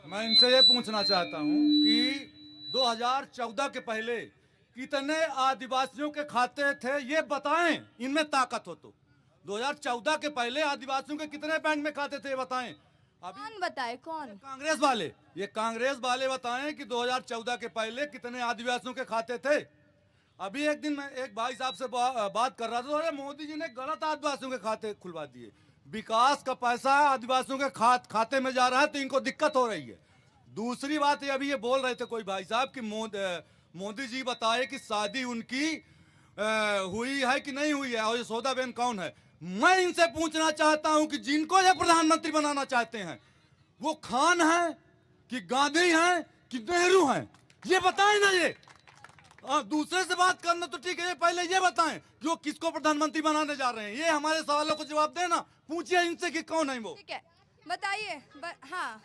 मैं इनसे ये पूछना चाहता हूँ कि 2014 के पहले कितने आदिवासियों के खाते थे, ये बताएं, इनमें ताकत हो तो। 2014 के पहले आदिवासियों के कितने बैंक में खाते थे, ये बताएं। कौन बताए, कौन? कांग्रेस वाले, ये कांग्रेस वाले बताएं कि 2014 के पहले कितने आदिवासियों के खाते थे। अभी एक दिन मैं एक भाई साहब से बात कर रहा था, अरे मोदी जी ने गलत आदिवासियों के खाते खुलवा दिए, विकास का पैसा आदिवासियों के खाते में जा रहा है तो इनको दिक्कत हो रही है। दूसरी बात ये, अभी ये बोल रहे थे कोई भाई साहब कि मोदी जी बताए कि शादी उनकी हुई है कि नहीं हुई है, और ये सौदा बहन कौन है। मैं इनसे पूछना चाहता हूं कि जिनको ये प्रधानमंत्री बनाना चाहते हैं वो खान है कि गांधी हैं कि नेहरू हैं, ये बताएं ना। ये दूसरे से बात करना तो ठीक है, पहले ये बताएं कि वो किसको प्रधानमंत्री बनाने जा रहे हैं। ये हमारे सवालों को जवाब देना, पूछिए इनसे कि कौन है वो। ठीक है, बताइए। हाँ,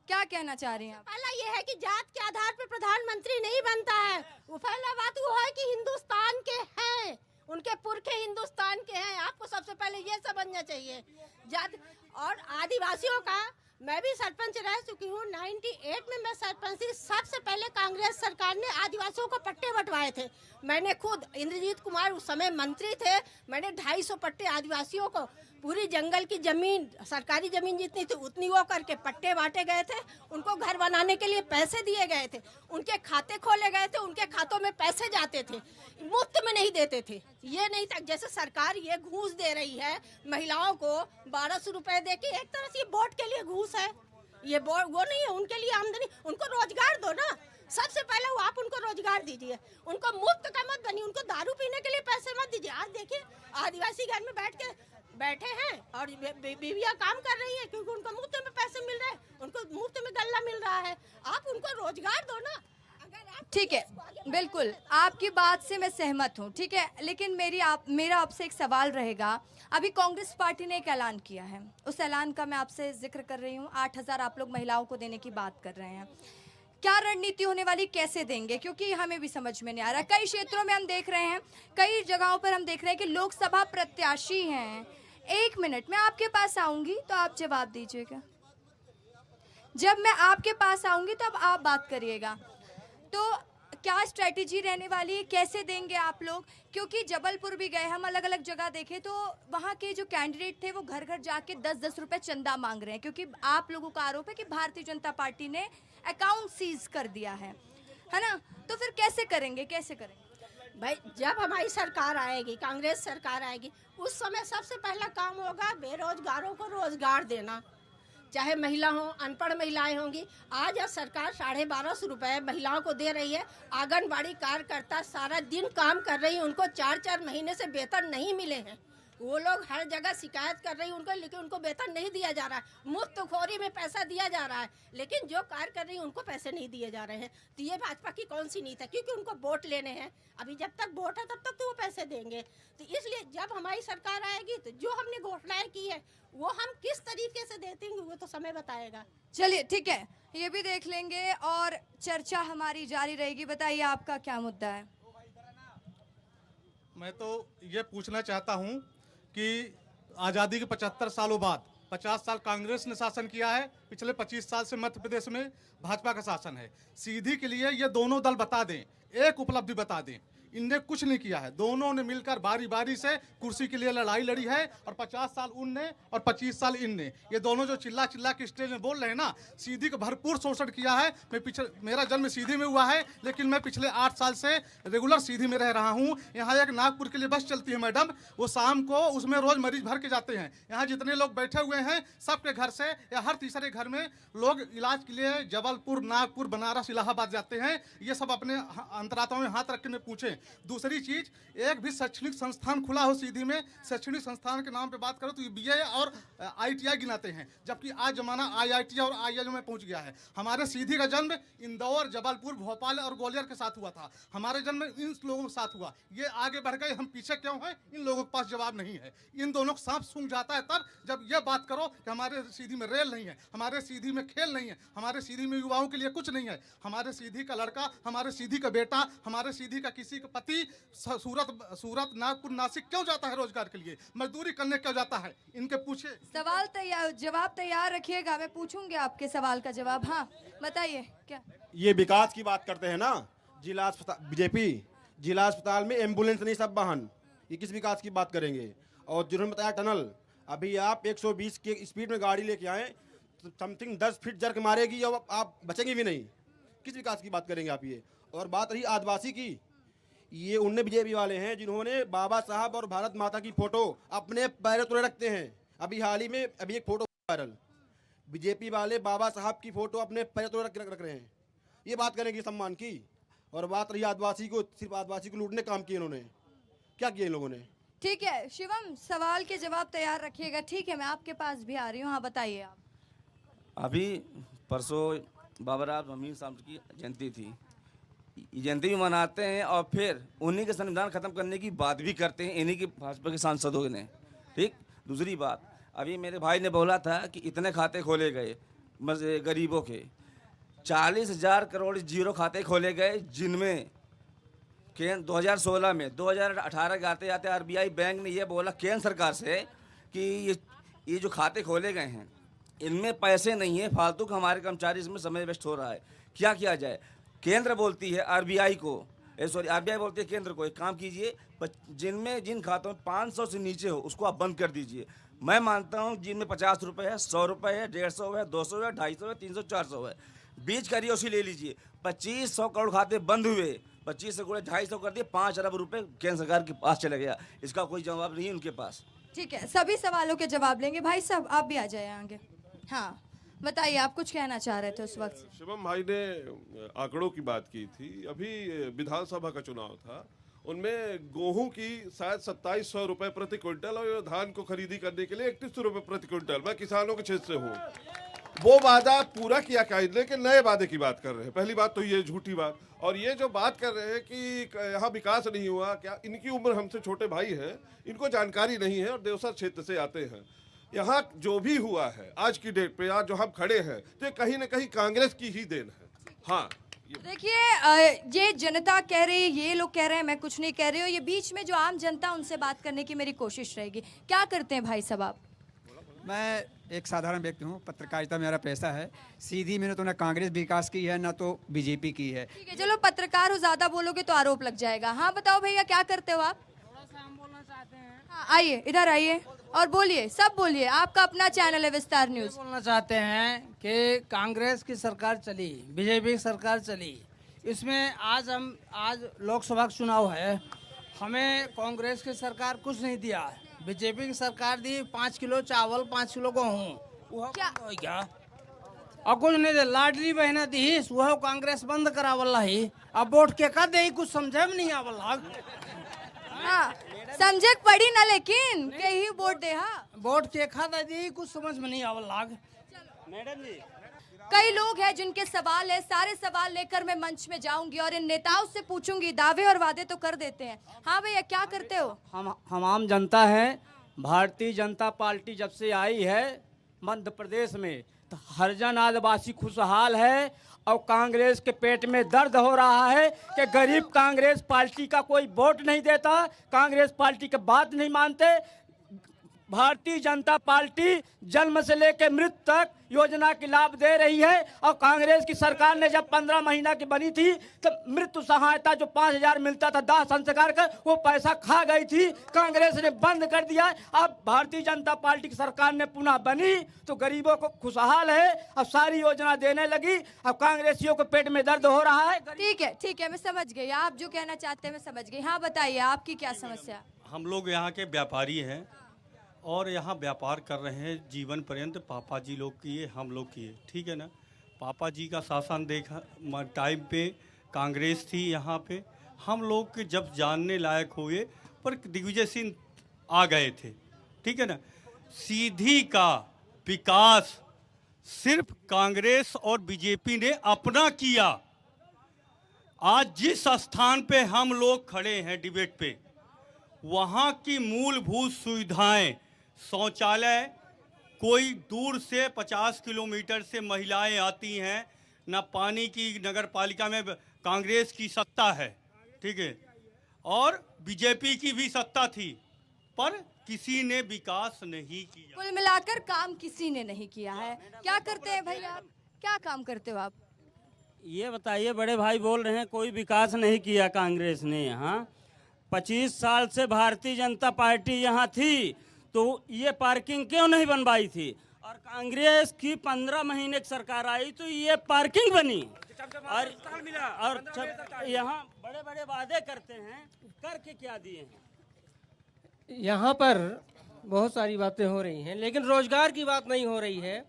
क्या कहना चाह रही हैं आप? पहला ये है कि जात के आधार पर प्रधानमंत्री नहीं बनता है। वो पहला बात वो है कि हिंदुस्तान के हैं, उनके पुरखे हिंदुस्तान के हैं। आपको सबसे पहले ये समझना चाहिए। जात और आदिवासियों का, मैं भी सरपंच रह चुकी हूँ। 98 में मैं सरपंच थी। सबसे पहले कांग्रेस सरकार ने आदिवासियों को पट्टे बंटवाए थे। मैंने खुद, इंद्रजीत कुमार उस समय मंत्री थे, मैंने 250 पट्टे आदिवासियों को, पूरी जंगल की जमीन, सरकारी जमीन जितनी थी उतनी वो करके पट्टे बांटे गए थे। उनको घर बनाने के लिए पैसे दिए गए थे, उनके खाते खोले गए थे, उनके खातों में पैसे जाते थे, मुफ्त में नहीं देते थे। ये नहीं था जैसे सरकार ये घूस दे रही है महिलाओं को 1200 रुपए दे के, एक तरह से वोट के लिए घूस है। ये वो नहीं है, उनके लिए आमदनी, उनको रोजगार दो ना। सबसे पहले वो आप उनको रोजगार दीजिए, उनको मुफ्त का मत बनिए, उनको दारू पीने के लिए पैसे मत दीजिए। आज देखिए आदिवासी घर में बैठे हैं और बीवियां काम कर रही है क्योंकि उनको मुफ्त में पैसे मिल रहे हैं, उनको मुफ्त में गल्ला मिल रहा है। आप उनको रोजगार दो ना। ठीक है, बिल्कुल आपकी बात से मैं सहमत हूँ, ठीक है। लेकिन मेरा आपसे एक सवाल रहेगा। अभी कांग्रेस पार्टी ने एक ऐलान किया है, उस ऐलान का मैं आपसे जिक्र कर रही हूँ। 8000 आप लोग महिलाओं को देने की बात कर रहे हैं। क्या रणनीति होने वाली, कैसे देंगे, क्योंकि हमें भी समझ में नहीं आ रहा। कई क्षेत्रों में हम देख रहे हैं, कई जगहों पर हम देख रहे हैं कि लोकसभा प्रत्याशी हैं। 1 मिनट में आपके पास आऊंगी तो आप जवाब दीजिएगा, जब मैं आपके पास आऊंगी तब आप बात करिएगा। तो क्या स्ट्रेटेजी रहने वाली है, कैसे देंगे आप लोग? क्योंकि जबलपुर भी गए हम, अलग अलग जगह देखे तो वहाँ के जो कैंडिडेट थे वो घर घर जाके 10-10 रुपए चंदा मांग रहे हैं, क्योंकि आप लोगों का आरोप है कि भारतीय जनता पार्टी ने अकाउंट सीज कर दिया है ना। तो फिर कैसे करेंगे, कैसे करेंगे? भाई जब हमारी सरकार आएगी, कांग्रेस सरकार आएगी, उस समय सबसे पहला काम होगा बेरोजगारों को रोजगार देना, चाहे महिला हो, अनपढ़ महिलाएं होंगी। आज सरकार 1250 रुपए महिलाओं को दे रही है। आंगनबाड़ी कार्यकर्ता सारा दिन काम कर रही है, उनको 4-4 महीने से वेतन नहीं मिले हैं। वो लोग हर जगह शिकायत कर रही उनको, लेकिन उनको वेतन नहीं दिया जा रहा है। मुफ्तखोरी में पैसा दिया जा रहा है, लेकिन जो कार्य कर रही उनको पैसे नहीं दिए जा रहे हैं। तो ये भाजपा की कौन सी नीति है? क्योंकि उनको वोट लेने हैं। अभी जब तक वोट है तब तक तो वो पैसे देंगे। तो इसलिए जब हमारी सरकार आएगी तो जो हमने घोषणाएं की है वो हम किस तरीके से देते हैं वो तो समय बताएगा। चलिए ठीक है, ये भी देख लेंगे और चर्चा हमारी जारी रहेगी। बताइए आपका क्या मुद्दा है? मैं तो ये पूछना चाहता हूँ कि आज़ादी के 75 सालों बाद 50 साल कांग्रेस ने शासन किया है, पिछले 25 साल से मध्य प्रदेश में भाजपा का शासन है। सीधी के लिए ये दोनों दल बता दें, एक उपलब्धि बता दें। इनने कुछ नहीं किया है, दोनों ने मिलकर बारी बारी से कुर्सी के लिए लड़ाई लड़ी है और 50 साल उनने और 25 साल इनने। ये दोनों जो चिल्ला चिल्ला के स्टेज में बोल रहे हैं ना, सीधी का भरपूर शोषण किया है। मेरा जन्म सीधी में हुआ है, लेकिन मैं पिछले 8 साल से रेगुलर सीधी में रह रहा हूँ। यहाँ एक नागपुर के लिए बस चलती है मैडम, वो शाम को उसमें रोज मरीज भर के जाते हैं। यहाँ जितने लोग बैठे हुए हैं सबके घर से या हर तीसरे घर में लोग इलाज के लिए जबलपुर, नागपुर, बनारस, इलाहाबाद जाते हैं। ये सब अपने अंतरात्मा में हाथ रख के पूछें। दूसरी चीज, एक भी शैक्षणिक संस्थान खुला हो सीधी में, शैक्षणिक संस्थान के नाम पे बात करो तो ये बीए और आईटीआई गिनाते हैं, जबकि आज जमाना आईआईटी और आईआईएम में पहुंच गया है। हमारे सीधी का जन्म इंदौर, जबलपुर, भोपाल और ग्वालियर के साथ हुआ था। हमारे जन्म इन लोगों के साथ हुआ। ये आगे बढ़ गए, हम पीछे क्यों हैं? इन लोगों के पास जवाब नहीं है। इन दोनों को सांप सूंघ जाता है तब जब ये बात करो कि हमारे सीधी में रेल नहीं है, हमारे सीधी में खेल नहीं है, हमारे सीधी में युवाओं के लिए कुछ नहीं है। हमारे सीधी का लड़का, हमारे सीधी का बेटा, हमारे सीधी का किसी का पति सूरत, नागपुर, नासिक क्यों जाता है रोजगार के लिए? मजदूरी करने क्यों जाता है? इनके पूछे। सवाल तैयार, जवाब तैयार रखिएगा, मैं पूछूंगी आपके सवाल का जवाब। हाँ बताइए क्या? ये विकास की बात करते हैं ना, जिला अस्पताल बीजेपी, जिला अस्पताल में एम्बुलेंस नहीं, सब वाहन, ये किस विकास की बात करेंगे? और जिन्होंने बताया टनल, अभी आप 120 के स्पीड में गाड़ी लेके आए तो समथिंग 10 फीट जर्क मारेगी और आप बचेंगे भी नहीं। किस विकास की बात करेंगे आप ये? और बात रही आदिवासी की, ये उनने बीजेपी वाले हैं जिन्होंने बाबा साहब और भारत माता की फोटो अपने पैरों तले रखते हैं। अभी हाल ही में एक फोटो वायरल, बीजेपी वाले बाबा साहब की फोटो अपने पैरों तले रख रहे हैं। ये बात करेंगे सम्मान की। और बात रही आदिवासी को, सिर्फ आदिवासी को लूटने काम किए इन्होंने, क्या किया इन लोगों ने? ठीक है शिवम, सवाल के जवाब तैयार रखिएगा। ठीक है, मैं आपके पास भी आ रही हूँ। हाँ बताइए आप। अभी परसों बाबा राव अमीर साहब की जयंती थी, जयंती भी मनाते हैं और फिर उन्हीं के संविधान खत्म करने की बात भी करते हैं इन्हीं की भाजपा के सांसदों ने। ठीक, दूसरी बात, अभी मेरे भाई ने बोला था कि इतने खाते खोले गए गरीबों के, 40,000 करोड़ जीरो खाते खोले गए, जिनमें 2016 में 2018 के आते आते आरबीआई बैंक ने यह बोला केंद्र सरकार से कि ये जो खाते खोले गए हैं इनमें पैसे नहीं है, फालतू का हमारे कर्मचारी इसमें समय वेस्ट हो रहा है, क्या किया जाए? केंद्र बोलती है आरबीआई को, आरबीआई बोलती है केंद्र को, एक काम कीजिए, जिन खातों में 500 से नीचे हो उसको आप बंद कर दीजिए। मैं मानता हूँ जिनमें 50 रुपये है, 100 रुपये है, 150 है, 200 है, 250 है, 300, 400 है, बीच करिए उसी ले लीजिए। 2500 करोड़ खाते बंद हुए, 25 से गुणे 250 कर दिए, 5 अरब रुपए केंद्र सरकार के पास चले गया। इसका कोई जवाब नहीं है उनके पास। ठीक है, सभी सवालों के जवाब लेंगे। भाई साहब आप भी आ जाए आगे। हाँ बताइए, आप कुछ कहना चाह रहे थे उस वक्त। शिवम भाई ने आंकड़ों की बात की थी। अभी विधानसभा का चुनाव था, उनमें गेहूं की शायद 2700 रुपए प्रति क्विंटल और धान को खरीदी करने के लिए 3100 रुपए प्रति क्विंटल। मैं किसानों के क्षेत्र से हूँ। वो वादा पूरा किया क्या कि नए वादे की बात कर रहे हैं? पहली बात तो ये झूठी बात। और ये जो बात कर रहे हैं कि यहाँ विकास नहीं हुआ, क्या इनकी उम्र हमसे छोटे भाई हैं, इनको जानकारी नहीं है और देवसर क्षेत्र से आते हैं। यहाँ जो भी हुआ है आज की डेट पे, आज जो हम खड़े हैं, तो कहीं ना कहीं कांग्रेस की ही देन है। हाँ देखिए, ये जनता कह रही है, ये लोग कह रहे हैं, मैं कुछ नहीं कह रही हूँ। ये बीच में जो आम जनता, उनसे बात करने की मेरी कोशिश रहेगी। क्या करते हैं भाई साहब आप? मैं एक साधारण व्यक्ति हूँ, पत्रकारिता मेरा पैसा है। सीधी मैंने तो ना कांग्रेस विकास की है ना तो बीजेपी की है। ठीक है, चलो पत्रकार हो, ज्यादा बोलोगे तो आरोप लग जाएगा। हाँ बताओ भैया, क्या करते हो आप? हम बोलना चाहते हैं। हाँ आइए, इधर आइए और बोलिए, सब बोलिए। आपका अपना चैनल है विस्तार न्यूज। बोलना चाहते हैं कि कांग्रेस की सरकार चली, बीजेपी की सरकार चली, इसमें आज लोकसभा का चुनाव है, हमें कांग्रेस की सरकार कुछ नहीं दिया, बीजेपी की सरकार दी 5 किलो चावल, 5 किलो गेहूँ, वह क्या और कुछ नहीं दे। लाडली बहना दी, वह कांग्रेस बंद करावल ही। अब वोट के का दे, कुछ समझे में नहीं आवल। हाँ समझक पड़ी ना, लेकिन के ही वोट दे। हाँ, वोट देखा दादी कुछ समझ में नहीं आव लाग। मैडम जी, कई लोग हैं जिनके सवाल है, सारे सवाल लेकर मैं मंच में जाऊंगी और इन नेताओं से पूछूंगी। दावे और वादे तो कर देते हैं। हाँ भैया, क्या करते हो? हम आम जनता हैं। भारतीय जनता पार्टी जब से आई है मध्य प्रदेश में तो हरिजन आदिवासी खुशहाल है और कांग्रेस के पेट में दर्द हो रहा है कि गरीब कांग्रेस पार्टी का कोई वोट नहीं देता, कांग्रेस पार्टी की बात नहीं मानते। भारतीय जनता पार्टी जन्म से लेकर मृत्यु तक योजना के लाभ दे रही है और कांग्रेस की सरकार ने जब 15 महीना की बनी थी तो मृत्यु सहायता जो 5,000 मिलता था दाह संस्कार का, वो पैसा खा गई थी, कांग्रेस ने बंद कर दिया। अब भारतीय जनता पार्टी की सरकार ने पुनः बनी तो गरीबों को खुशहाल है, अब सारी योजना देने लगी। अब कांग्रेसियों को पेट में दर्द हो रहा है। ठीक है, मैं समझ गई। आप जो कहना चाहते हैं मैं समझ गई। हाँ बताइए, आपकी क्या समस्या? हम लोग यहाँ के व्यापारी हैं और यहाँ व्यापार कर रहे हैं जीवन पर्यंत। पापा जी लोग किए, हम लोग किए, ठीक है ना। पापा जी का शासन देखा टाइम पे कांग्रेस थी यहाँ पे, हम लोग के जब जानने लायक हुए पर दिग्विजय सिंह आ गए थे, ठीक है ना। सीधी का विकास सिर्फ कांग्रेस और बीजेपी ने अपना किया। आज जिस स्थान पे हम लोग खड़े हैं डिबेट पे, वहाँ की मूलभूत सुविधाएं, शौचालय, कोई दूर से 50 किलोमीटर से महिलाएं आती हैं, ना पानी की नगर पालिका में कांग्रेस की सत्ता है, ठीक है, और बीजेपी की भी सत्ता थी पर किसी ने विकास नहीं किया। कुल मिलाकर काम किसी ने नहीं किया है। क्या करते हैं भैया आप? क्या काम करते हो आप? ये बताइए, बड़े भाई बोल रहे हैं कोई विकास नहीं किया कांग्रेस ने यहाँ। 25 साल से भारतीय जनता पार्टी यहाँ थी तो ये पार्किंग क्यों नहीं बनवाई थी? और कांग्रेस की 15 महीने की सरकार आई तो ये पार्किंग बनी। और यहाँ बड़े बड़े वादे करते हैं, करके क्या दिए हैं? यहाँ पर बहुत सारी बातें हो रही हैं, लेकिन रोजगार की बात नहीं हो रही है,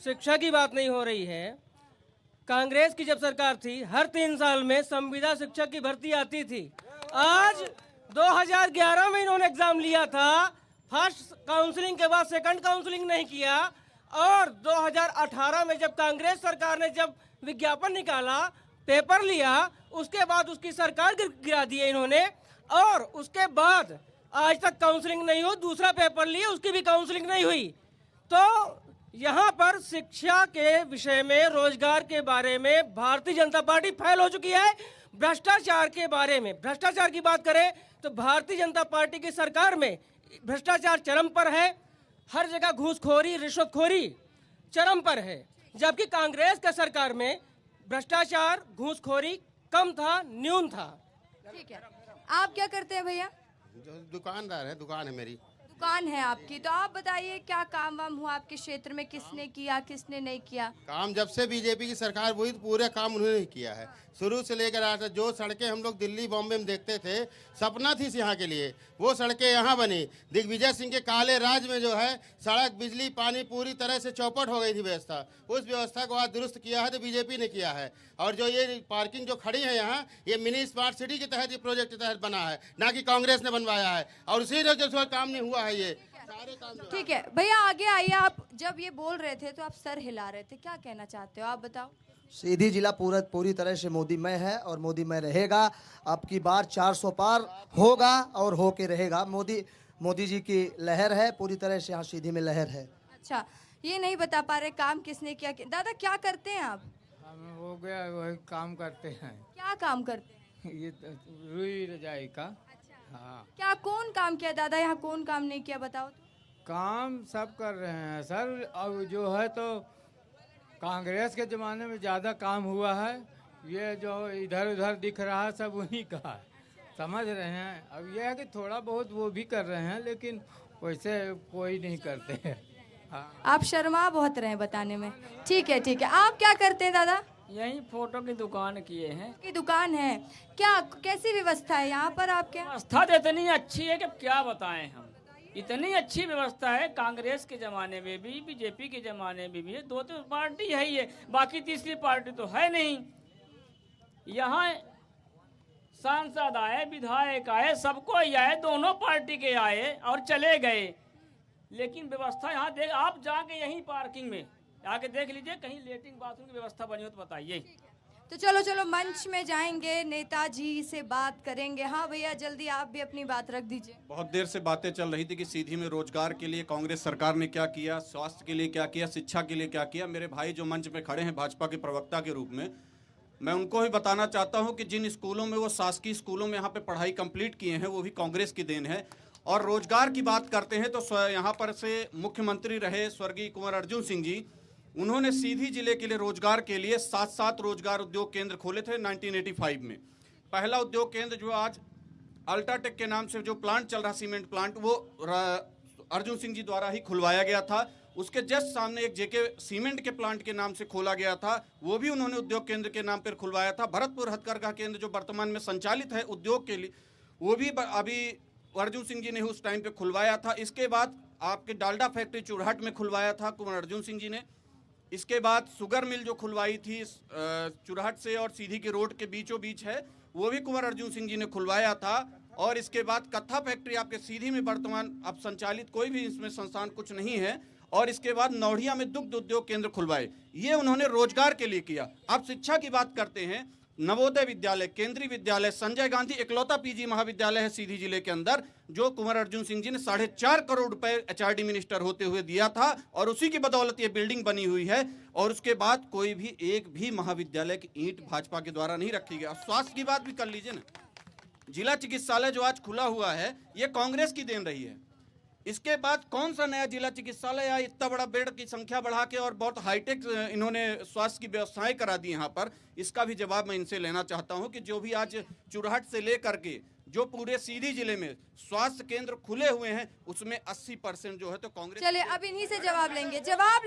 शिक्षा की बात नहीं हो रही है। कांग्रेस की जब सरकार थी हर 3 साल में संविदा शिक्षक की भर्ती आती थी। आज 2011 में इन्होंने एग्जाम लिया था, फर्स्ट काउंसलिंग के बाद सेकंड काउंसलिंग नहीं किया, और 2018 में जब कांग्रेस सरकार ने जब विज्ञापन निकाला, पेपर लिया, उसके बाद उसकी सरकार गिरा दी इन्होंने, और उसके बाद आज तक काउंसलिंग नहीं हो, दूसरा पेपर लिए उसकी भी काउंसलिंग नहीं हुई। तो यहाँ पर शिक्षा के विषय में, रोजगार के बारे में भारतीय जनता पार्टी फेल हो चुकी है। भ्रष्टाचार के बारे में, भ्रष्टाचार की बात करें तो भारतीय जनता पार्टी की सरकार में भ्रष्टाचार चरम पर है। हर जगह घूसखोरी, रिश्वतखोरी चरम पर है, जबकि कांग्रेस के सरकार में भ्रष्टाचार, घूसखोरी कम था, न्यून था। ठीक है, आप क्या करते हैं भैया? दुकानदार है, दुकान है मेरी। दुकान है आपकी, तो आप बताइए क्या काम वाम हुआ आपके क्षेत्र में? किसने किया, किसने नहीं किया? काम जब से बीजेपी की सरकार हुई तो पूरे काम उन्होंने किया है, शुरू से लेकर आज तक। जो सड़कें हम लोग दिल्ली बॉम्बे में देखते थे, सपना थी यहाँ के लिए, वो सड़कें यहाँ बनी। दिग्विजय सिंह के काले राज में जो है सड़क, बिजली, पानी पूरी तरह से चौपट हो गई थी व्यवस्था। उस व्यवस्था को आज दुरुस्त किया है तो बीजेपी ने किया है। और जो ये पार्किंग जो खड़ी है यहाँ, ये मिनी स्मार्ट सिटी के तहत, ये प्रोजेक्ट के तहत बना है, ना कि कांग्रेस ने बनवाया है। और उसी जो काम नहीं हुआ है ये सारे काम। ठीक है भैया, आगे आइए। आप जब ये बोल रहे थे तो आप सर हिला रहे थे, क्या कहना चाहते हो आप बताओ? सीधी जिला पूरी तरह से मोदी में है और मोदी में रहेगा। अब की बार 400 पार होगा और होके रहेगा। मोदी जी की लहर है, पूरी तरह से यहाँ सीधी में लहर है। अच्छा, ये नहीं बता पा रहे काम किसने किया? दादा क्या करते हैं आप? हम हो गया वही काम करते हैं। क्या काम करते हैं? ये रुई रजाई का। हाँ। क्या कौन काम किया दादा? यहाँ कौन काम नहीं किया बताओ तो? काम सब कर रहे हैं सर। अब जो है तो कांग्रेस के ज़माने में ज़्यादा काम हुआ है, ये जो इधर उधर दिख रहा है सब उन्हीं का है, समझ रहे हैं। अब ये है कि थोड़ा बहुत वो भी कर रहे हैं, लेकिन वैसे कोई नहीं करते हैं। हाँ। आप शर्मा बहुत रहे बताने में। ठीक है ठीक है, आप क्या करते हैं दादा? यही फोटो की दुकान किए हैं। की दुकान है क्या? कैसी व्यवस्था है यहाँ पर आपके? व्यवस्था तो इतनी अच्छी है कि क्या बताएं हम। इतनी अच्छी व्यवस्था है, कांग्रेस के ज़माने में भी, बीजेपी के ज़माने में भी है। 2 पार्टी है ही है, बाकी तीसरी पार्टी तो है नहीं। यहाँ सांसद आए, विधायक आए, सबको ही आए, दोनों पार्टी के आए और चले गए। लेकिन व्यवस्था यहाँ देख, आप जाके यहीं पार्किंग में आके देख लीजिए, कहीं लेटरिन बाथरूम की व्यवस्था बनी हो तो बताइए। तो चलो चलो मंच में जाएंगे, नेताजी से बात करेंगे। हाँ भैया, जल्दी आप भी अपनी बात रख दीजिए। बहुत देर से बातें चल रही थी कि सीधी में रोजगार के लिए कांग्रेस सरकार ने क्या किया, स्वास्थ्य के लिए क्या किया, शिक्षा के लिए क्या किया। मेरे भाई जो मंच पे खड़े हैं भाजपा के प्रवक्ता के रूप में, मैं उनको ही बताना चाहता हूं कि जिन स्कूलों में वो शासकीय स्कूलों में यहाँ पे पढ़ाई कंप्लीट किए हैं वो भी कांग्रेस की देन है। और रोजगार की बात करते हैं तो यहाँ पर से मुख्यमंत्री रहे स्वर्गीय कुंवर अर्जुन सिंह जी, उन्होंने सीधी जिले के लिए रोजगार के लिए 7 रोजगार उद्योग केंद्र खोले थे 1985 में। पहला उद्योग केंद्र जो आज अल्ट्राटेक के नाम से जो प्लांट चल रहा सीमेंट प्लांट, वो अर्जुन सिंह जी द्वारा ही खुलवाया गया था। उसके जस्ट सामने एक जेके सीमेंट के प्लांट के नाम से खोला गया था, वो भी उन्होंने उद्योग केंद्र के नाम पर खुलवाया था। भरतपुर हथकरघा केंद्र जो वर्तमान में संचालित है उद्योग के लिए, वो भी अभी अर्जुन सिंह जी ने उस टाइम पे खुलवाया था। इसके बाद आपके डालडा फैक्ट्री चुरहट में खुलवाया था कुंवर अर्जुन सिंह जी ने। इसके बाद शुगर मिल जो खुलवाई थी चुरहट से और सीधी के रोड के बीचों बीच है, वो भी कुंवर अर्जुन सिंह जी ने खुलवाया था। और इसके बाद कत्था फैक्ट्री आपके सीधी में वर्तमान अब संचालित कोई भी इसमें संस्थान कुछ नहीं है। और इसके बाद नौढ़िया में दुग्ध उद्योग केंद्र खुलवाए, ये उन्होंने रोजगार के लिए किया। अब शिक्षा की बात करते हैं, नवोदय विद्यालय, केंद्रीय विद्यालय, संजय गांधी इकलौता पीजी महाविद्यालय है सीधी जिले के अंदर, जो कुंवर अर्जुन सिंह जी ने 4.5 करोड़ रुपए एचआरडी मिनिस्टर होते हुए दिया था और उसी की बदौलत ये बिल्डिंग बनी हुई है। और उसके बाद कोई भी एक भी महाविद्यालय की ईंट भाजपा के द्वारा नहीं रखी गई। और स्वास्थ्य की बात भी कर लीजिए ना, जिला चिकित्सालय जो आज खुला हुआ है ये कांग्रेस की देन रही है। इसके बाद कौन सा नया जिला चिकित्सालय या इतना बड़ा बेड की संख्या बढ़ा के और बहुत हाईटेक इन्होंने स्वास्थ्य की व्यवस्थाएं करा दी यहाँ पर, इसका भी जवाब मैं इनसे लेना चाहता हूँ कि जो भी आज चुरहट से लेकर के जो पूरे सीधी जिले में स्वास्थ्य केंद्र खुले हुए हैं उसमें 80% जो है तो कांग्रेस। चलिए अब इन्हीं से जवाब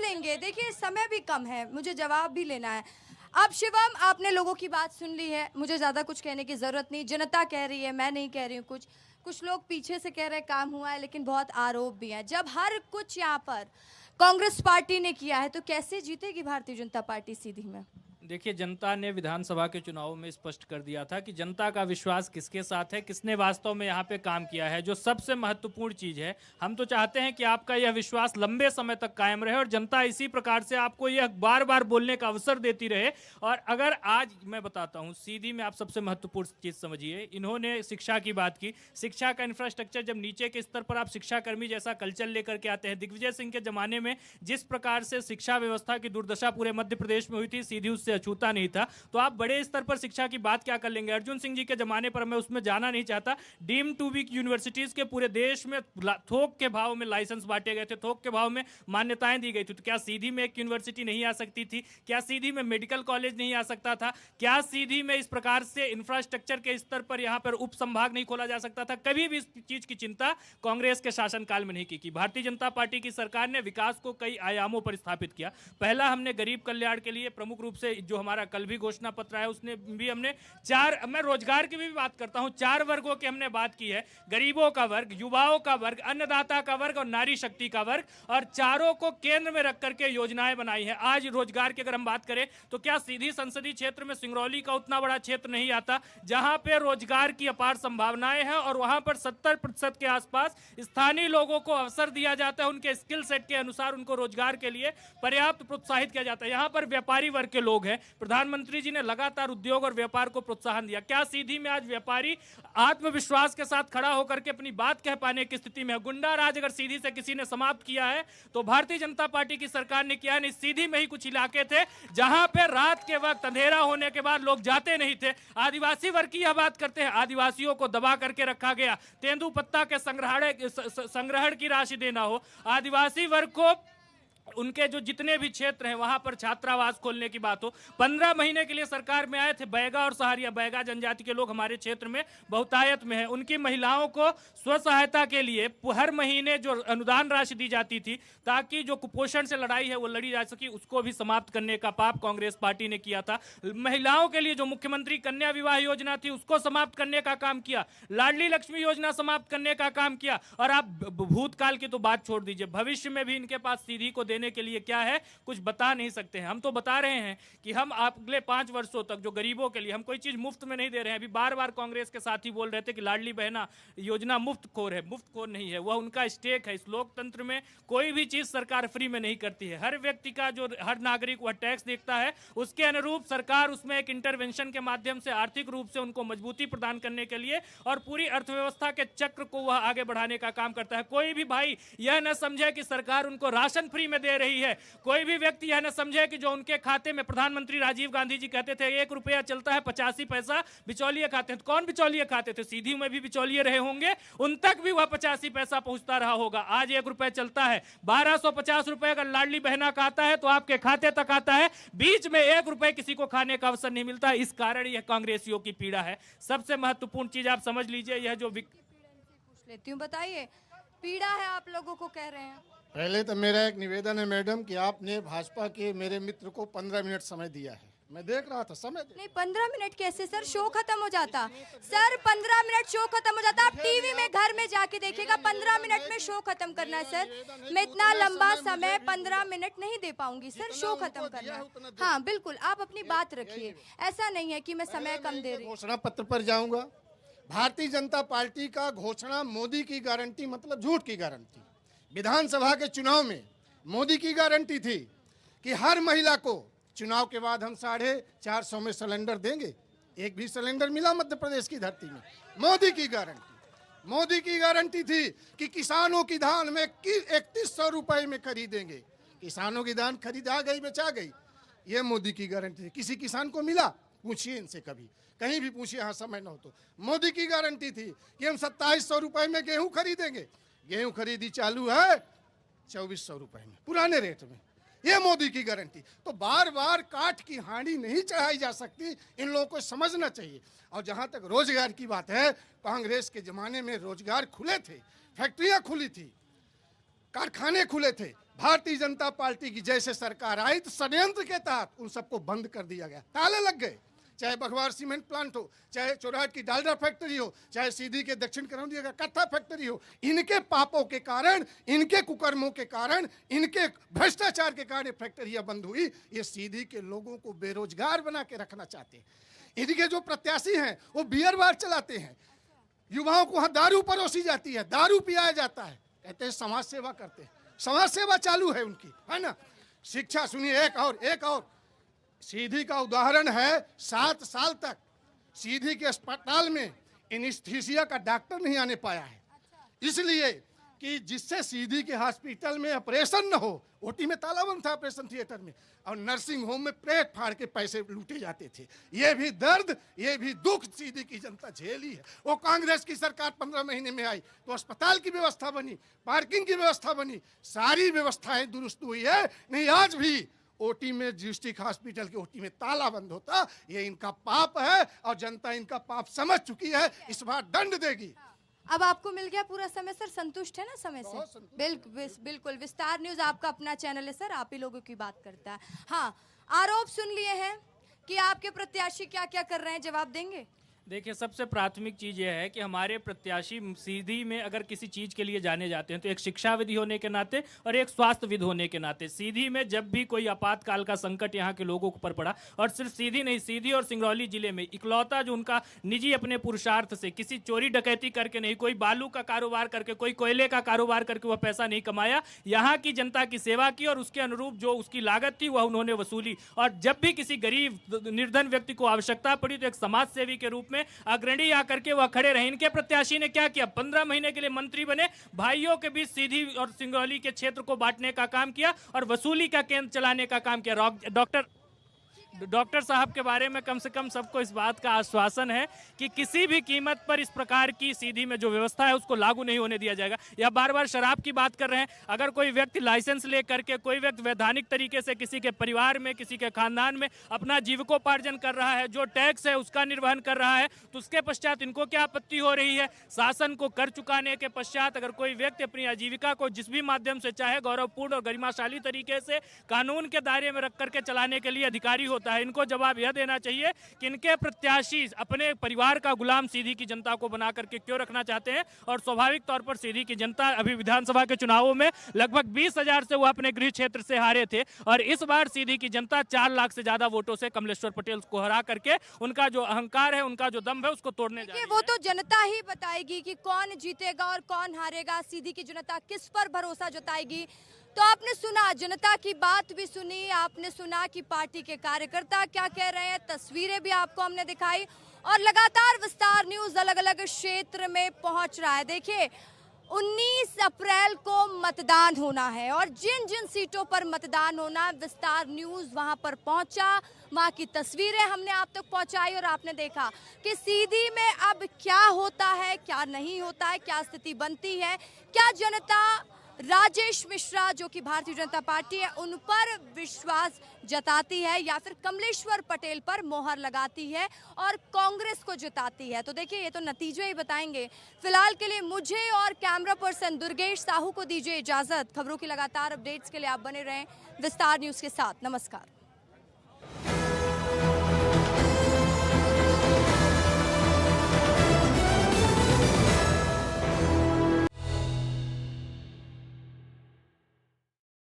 लेंगे। देखिए समय भी कम है, मुझे जवाब भी लेना है। अब शिवम, आपने लोगों की बात सुन ली है, मुझे ज्यादा कुछ कहने की जरूरत नहीं। जनता कह रही है, मैं नहीं कह रही हूँ। कुछ लोग पीछे से कह रहे हैं काम हुआ है, लेकिन बहुत आरोप भी हैं। जब हर कुछ यहाँ पर कांग्रेस पार्टी ने किया है तो कैसे जीतेगी भारतीय जनता पार्टी सीधी में? देखिए, जनता ने विधानसभा के चुनाव में स्पष्ट कर दिया था कि जनता का विश्वास किसके साथ है, किसने वास्तव में यहाँ पे काम किया है। जो सबसे महत्वपूर्ण चीज़ है, हम तो चाहते हैं कि आपका यह विश्वास लंबे समय तक कायम रहे और जनता इसी प्रकार से आपको यह बार बार बोलने का अवसर देती रहे। और अगर आज मैं बताता हूँ सीधी में, आप सबसे महत्वपूर्ण चीज़ समझिए, इन्होंने शिक्षा की बात की। शिक्षा का इंफ्रास्ट्रक्चर, जब नीचे के स्तर पर आप शिक्षाकर्मी जैसा कल्चर लेकर के आते हैं, दिग्विजय सिंह के ज़माने में जिस प्रकार से शिक्षा व्यवस्था की दुर्दशा पूरे मध्य प्रदेश में हुई थी, सीधी उससे अछूता नहीं था। तो आप बड़े स्तर पर शिक्षा की बात क्या कर लेंगे? अर्जुन सिंह जी के जमाने पर, मैं उसमें जाना नहीं चाहता, डीम टू बी यूनिवर्सिटीज के पूरे देश में थोक के भाव में लाइसेंस बांटे गए थे, थोक के भाव में मान्यताएं दी गई थी। तो क्या सीधी में एक यूनिवर्सिटी नहीं आ सकती थी? क्या सीधी में मेडिकल कॉलेज नहीं आ सकता था? क्या सीधी में इस प्रकार से इंफ्रास्ट्रक्चर के स्तर पर यहाँ पर उप संभाग नहीं खोला जा सकता था? कभी भी इस चीज की चिंता कांग्रेस के शासनकाल में नहीं की। भारतीय जनता पार्टी की सरकार ने विकास को कई आयामों पर स्थापित किया। पहला, हमने गरीब कल्याण के लिए प्रमुख रूप से जो हमारा कल भी घोषणा पत्र है उसने भी हमने मैं रोजगार की भी बात करता हूं, 4 वर्गों की हमने बात की है। गरीबों का वर्ग, युवाओं का वर्ग, अन्नदाता का वर्ग और नारी शक्ति का वर्ग, और चारों को केंद्र में रख करके योजनाएं बनाई है। आज रोजगार की अगर हम बात करें तो क्या सीधी संसदीय क्षेत्र में सिंगरौली का उतना बड़ा क्षेत्र नहीं आता जहां पे रोजगार की अपार संभावनाएं हैं और वहां पर 70% के आसपास स्थानीय लोगों को अवसर दिया जाता है, उनके स्किल सेट के अनुसार उनको रोजगार के लिए पर्याप्त प्रोत्साहित किया जाता है। यहाँ पर व्यापारी वर्ग के लोग हैं, प्रधानमंत्री जी ने लगातार उद्योग और व्यापार को प्रोत्साहन दिया। क्या सीधी में आज व्यापारी आत्मविश्वास के साथ खड़ा होकर के अपनी बात कह पाने की स्थिति में है? गुंडा राज अगर सीधी से किसी ने समाप्त किया है तो भारतीय जनता पार्टी की सरकार ने किया है। सीधी में ही कुछ इलाके थे जहां पे रात के वक्त अंधेरा होने के बाद लोग जाते नहीं थे। आदिवासी वर्ग की यह बात करते हैं, आदिवासियों को दबा करके रखा गया। तेंदुपत्ता के संग्रहण की राशि देना हो, आदिवासी वर्ग को उनके जो जितने भी क्षेत्र हैं वहां पर छात्रावास खोलने की बात हो। 15 महीने के लिए सरकार में आए थे बैगा और सहारिया। बैगा जनजाति के लोग हमारे क्षेत्र में बहुतायत में हैं। उनकी महिलाओं को स्व सहायता के लिए हर महीने जो अनुदान राशि दी जाती थी ताकि जो कुपोषण से लड़ाई है वो लड़ी जा सकी, उसको भी समाप्त करने का पाप कांग्रेस पार्टी ने किया था। महिलाओं के लिए जो मुख्यमंत्री कन्या विवाह योजना थी उसको समाप्त करने का काम किया। लाडली लक्ष्मी योजना समाप्त करने का काम किया। और आप भूतकाल की तो बात छोड़ दीजिए, भविष्य में भी इनके पास सीधी को देने के लिए क्या है कुछ बता नहीं सकते हैं। हम तो बता रहे हैं कि हम अगले 5 वर्षों तक जो गरीबों के लिए हम कोई चीज मुफ्त में नहीं दे रहे हैं। अभी बार बार कांग्रेस के साथी बोल रहे थे कि लाडली बहना योजना मुफ्त खोर है, मुफ्त खोर नहीं है, वह उनका स्टेक है। इस लोकतंत्र में कोई भी चीज सरकार फ्री में नहीं करती है। हर व्यक्ति का जो हर नागरिक वह टैक्स देखता है, उसके अनुरूप सरकार उसमें एक इंटरवेंशन के माध्यम से आर्थिक रूप से उनको मजबूती प्रदान करने के लिए और पूरी अर्थव्यवस्था के चक्र को वह आगे बढ़ाने का काम करता है। कोई भी भाई यह न समझे कि सरकार उनको राशन फ्री में दे रही है, कोई भी व्यक्ति यह न समझे कि जो उनके खाते में प्रधानमंत्री राजीव गांधी जी कहते थे 1 रुपया चलता है 85 पैसा बिचौलिए खाते हैं। तो कौन बिचौलिए खाते थे? सीधी में भी बिचौलिए रहे होंगे, उन तक भी वह 85 पैसा पहुंचता रहा होगा। आज 1 रुपया चलता है, 1250 रुपए अगर लाडली बहना का आता है तो आपके खाते तक आता है, बीच में 1 रुपए किसी को खाने का अवसर नहीं मिलता। इस कारण यह कांग्रेसियों की पीड़ा है। सबसे महत्वपूर्ण चीज आप समझ लीजिए, यह जो पूछ लेती हूँ, बताइए पीड़ा है आप लोगों को कह रहे हैं। पहले तो मेरा एक निवेदन है मैडम कि आपने भाजपा के मेरे मित्र को 15 मिनट समय दिया है। मैं देख रहा था समय नहीं 15 मिनट कैसे सर, शो खत्म हो जाता सर, 15 मिनट शो खत्म हो जाता। आप टीवी में घर में जाके देखिएगा, 15 मिनट में शो खत्म करना है सर। मैं इतना लंबा समय 15 मिनट नहीं दे पाऊंगी सर, शो खत्म करना है। हाँ बिल्कुल, आप अपनी बात रखिए, ऐसा नहीं है कि मैं समय कम दे रही हूँ। घोषणा पत्र पर जाऊंगा। भारतीय जनता पार्टी का घोषणा मोदी की गारंटी मतलब झूठ की गारंटी। विधानसभा के चुनाव में मोदी की गारंटी थी कि हर महिला को चुनाव के बाद हम 450 में सिलेंडर देंगे। एक भी सिलेंडर मिला मध्य प्रदेश की धरती में? मोदी की गारंटी। मोदी की गारंटी थी कि किसानों की धान में 3100 रुपए में खरीदेंगे। किसानों की धान खरीदा गई, बेचा गई, ये मोदी की गारंटी थी। किसी किसान को मिला? पूछिए इनसे, कभी कहीं भी पूछिए, हाँ समय न हो तो। मोदी की गारंटी थी कि हम 2700 रुपए में गेहूं खरीदेंगे। गेहूं खरीदी चालू है 2400 रुपए में, पुराने रेट में। ये मोदी की गारंटी। तो बार बार काठ की हांडी नहीं चढ़ाई जा सकती, इन लोगों को समझना चाहिए। और जहां तक रोजगार की बात है, कांग्रेस के जमाने में रोजगार खुले थे, फैक्ट्रियां खुली थी, कारखाने खुले थे। भारतीय जनता पार्टी की जैसे सरकार आई तो षड्यंत्र के तहत उन सबको बंद कर दिया गया, ताले लग गए। चाहे बघवार सीमेंट प्लांट हो, चाहे चोराहट की डालडा फैक्ट्री हो, चाहे सीधी के दक्षिण करौंदी का कत्था फैक्ट्री हो, इनके पापों के कारण, इनके कुकर्मों के कारण, इनके भ्रष्टाचार के कारण फैक्ट्रियां बंद हुई। ये सीधी के लोगों को बेरोजगार बना के रखना चाहते हैं। इनके जो प्रत्याशी हैं वो बियर बार चलाते हैं, युवाओं को वहां दारू परोसी जाती है, दारू पियाया जाता है, कहते हैं समाज सेवा करते हैं। समाज सेवा चालू है उनकी, है ना। शिक्षा सुनिए, एक और सीधी का उदाहरण है। 7 साल तक सीधी के अस्पताल में एनेस्थीसिया का डॉक्टर नहीं आने पाया है, इसलिए कि जिससे सीधी के हॉस्पिटल में ऑपरेशन न हो। ओटी में ताला बंद था ऑपरेशन थिएटर में, और नर्सिंग होम में पेट फाड़ के पैसे लूटे जाते थे। ये भी दर्द, ये भी दुख सीधी की जनता झेली है। वो कांग्रेस की सरकार 15 महीने में आई तो अस्पताल की व्यवस्था बनी, पार्किंग की व्यवस्था बनी, सारी व्यवस्थाएं दुरुस्त हुई है। नहीं आज भी ओटी में, डिस्ट्रिक्ट हॉस्पिटल के ओटी में ताला बंद होता। ये इनका पाप है और जनता इनका पाप समझ चुकी है, इस बार दंड देगी। अब आपको मिल गया पूरा समय सर, संतुष्ट है ना समय से? बिल्कुल। विस्तार न्यूज आपका अपना चैनल है सर, आप ही लोगों की बात करता है। हाँ, आरोप सुन लिए हैं कि आपके प्रत्याशी क्या क्या कर रहे हैं, जवाब देंगे? देखिए, सबसे प्राथमिक चीज़ यह है कि हमारे प्रत्याशी सीधी में अगर किसी चीज़ के लिए जाने जाते हैं तो एक शिक्षाविद होने के नाते और एक स्वास्थ्यविद होने के नाते। सीधी में जब भी कोई आपातकाल का संकट यहाँ के लोगों के ऊपर पड़ा, और सिर्फ सीधी नहीं, सीधी और सिंगरौली जिले में इकलौता जो उनका निजी अपने पुरुषार्थ से, किसी चोरी डकैती करके नहीं, कोई बालू का कारोबार करके, कोई कोयले का कारोबार करके वह पैसा नहीं कमाया, यहाँ की जनता की सेवा की और उसके अनुरूप जो उसकी लागत थी वह उन्होंने वसूली। और जब भी किसी गरीब निर्धन व्यक्ति को आवश्यकता पड़ी तो एक समाज सेवी के रूप में अग्रणी आकर के वह खड़े रहे। इनके प्रत्याशी ने क्या किया? 15 महीने के लिए मंत्री बने, भाइयों के बीच सीधी और सिंगरौली के क्षेत्र को बांटने का काम किया और वसूली का केंद्र चलाने का काम किया। डॉक्टर साहब के बारे में कम से कम सबको इस बात का आश्वासन है कि किसी भी कीमत पर इस प्रकार की सीधी में जो व्यवस्था है उसको लागू नहीं होने दिया जाएगा। यह बार बार शराब की बात कर रहे हैं। अगर कोई व्यक्ति लाइसेंस ले करके, कोई व्यक्ति वैधानिक तरीके से किसी के परिवार में, किसी के खानदान में अपना जीविकोपार्जन कर रहा है, जो टैक्स है उसका निर्वहन कर रहा है, तो उसके पश्चात इनको क्या आपत्ति हो रही है? शासन को कर चुकाने के पश्चात अगर कोई व्यक्ति अपनी आजीविका को जिस भी माध्यम से चाहे गौरवपूर्ण और गरिमाशाली तरीके से कानून के दायरे में रख करके चलाने के लिए अधिकारी होता रहा है। इनको जवाब यह देना चाहिए कि इनके प्रत्याशी अपने परिवार का गुलाम सीधी की जनता को बना करके क्यों रखना चाहते हैं। और स्वाभाविक तौर पर सीधी की जनता अभी विधानसभा के चुनावों में लगभग 20,000 से वो अपने गृह क्षेत्र से हारे थे और इस बार सीधी की जनता 4 लाख से ज्यादा वोटों से कमलेश्वर पटेल को हरा करके उनका जो अहंकार है, उनका जो दम है, उसको तोड़ने जा रही है। वो तो जनता ही बताएगी कि कौन जीतेगा और कौन हारेगा। सीधी की जनता किस पर भरोसा जताएगी। तो आपने सुना, जनता की बात भी सुनी, आपने सुना कि पार्टी के कार्यकर्ता क्या कह रहे हैं, तस्वीरें भी आपको हमने दिखाई और लगातार विस्तार न्यूज अलग अलग क्षेत्र में पहुंच रहा है। देखिए 19 अप्रैल को मतदान होना है और जिन जिन सीटों पर मतदान होना, विस्तार न्यूज वहां पर पहुंचा, वहां की तस्वीरें हमने आप तक पहुंचाई और आपने देखा कि सीधी में अब क्या होता है, क्या नहीं होता है, क्या स्थिति बनती है, क्या जनता राजेश मिश्रा जो कि भारतीय जनता पार्टी है उन पर विश्वास जताती है या फिर कमलेश्वर पटेल पर मोहर लगाती है और कांग्रेस को जिताती है। तो देखिए ये तो नतीजे ही बताएंगे। फिलहाल के लिए मुझे और कैमरा पर्सन दुर्गेश साहू को दीजिए इजाजत। खबरों की लगातार अपडेट्स के लिए आप बने रहें विस्तार न्यूज के साथ। नमस्कार।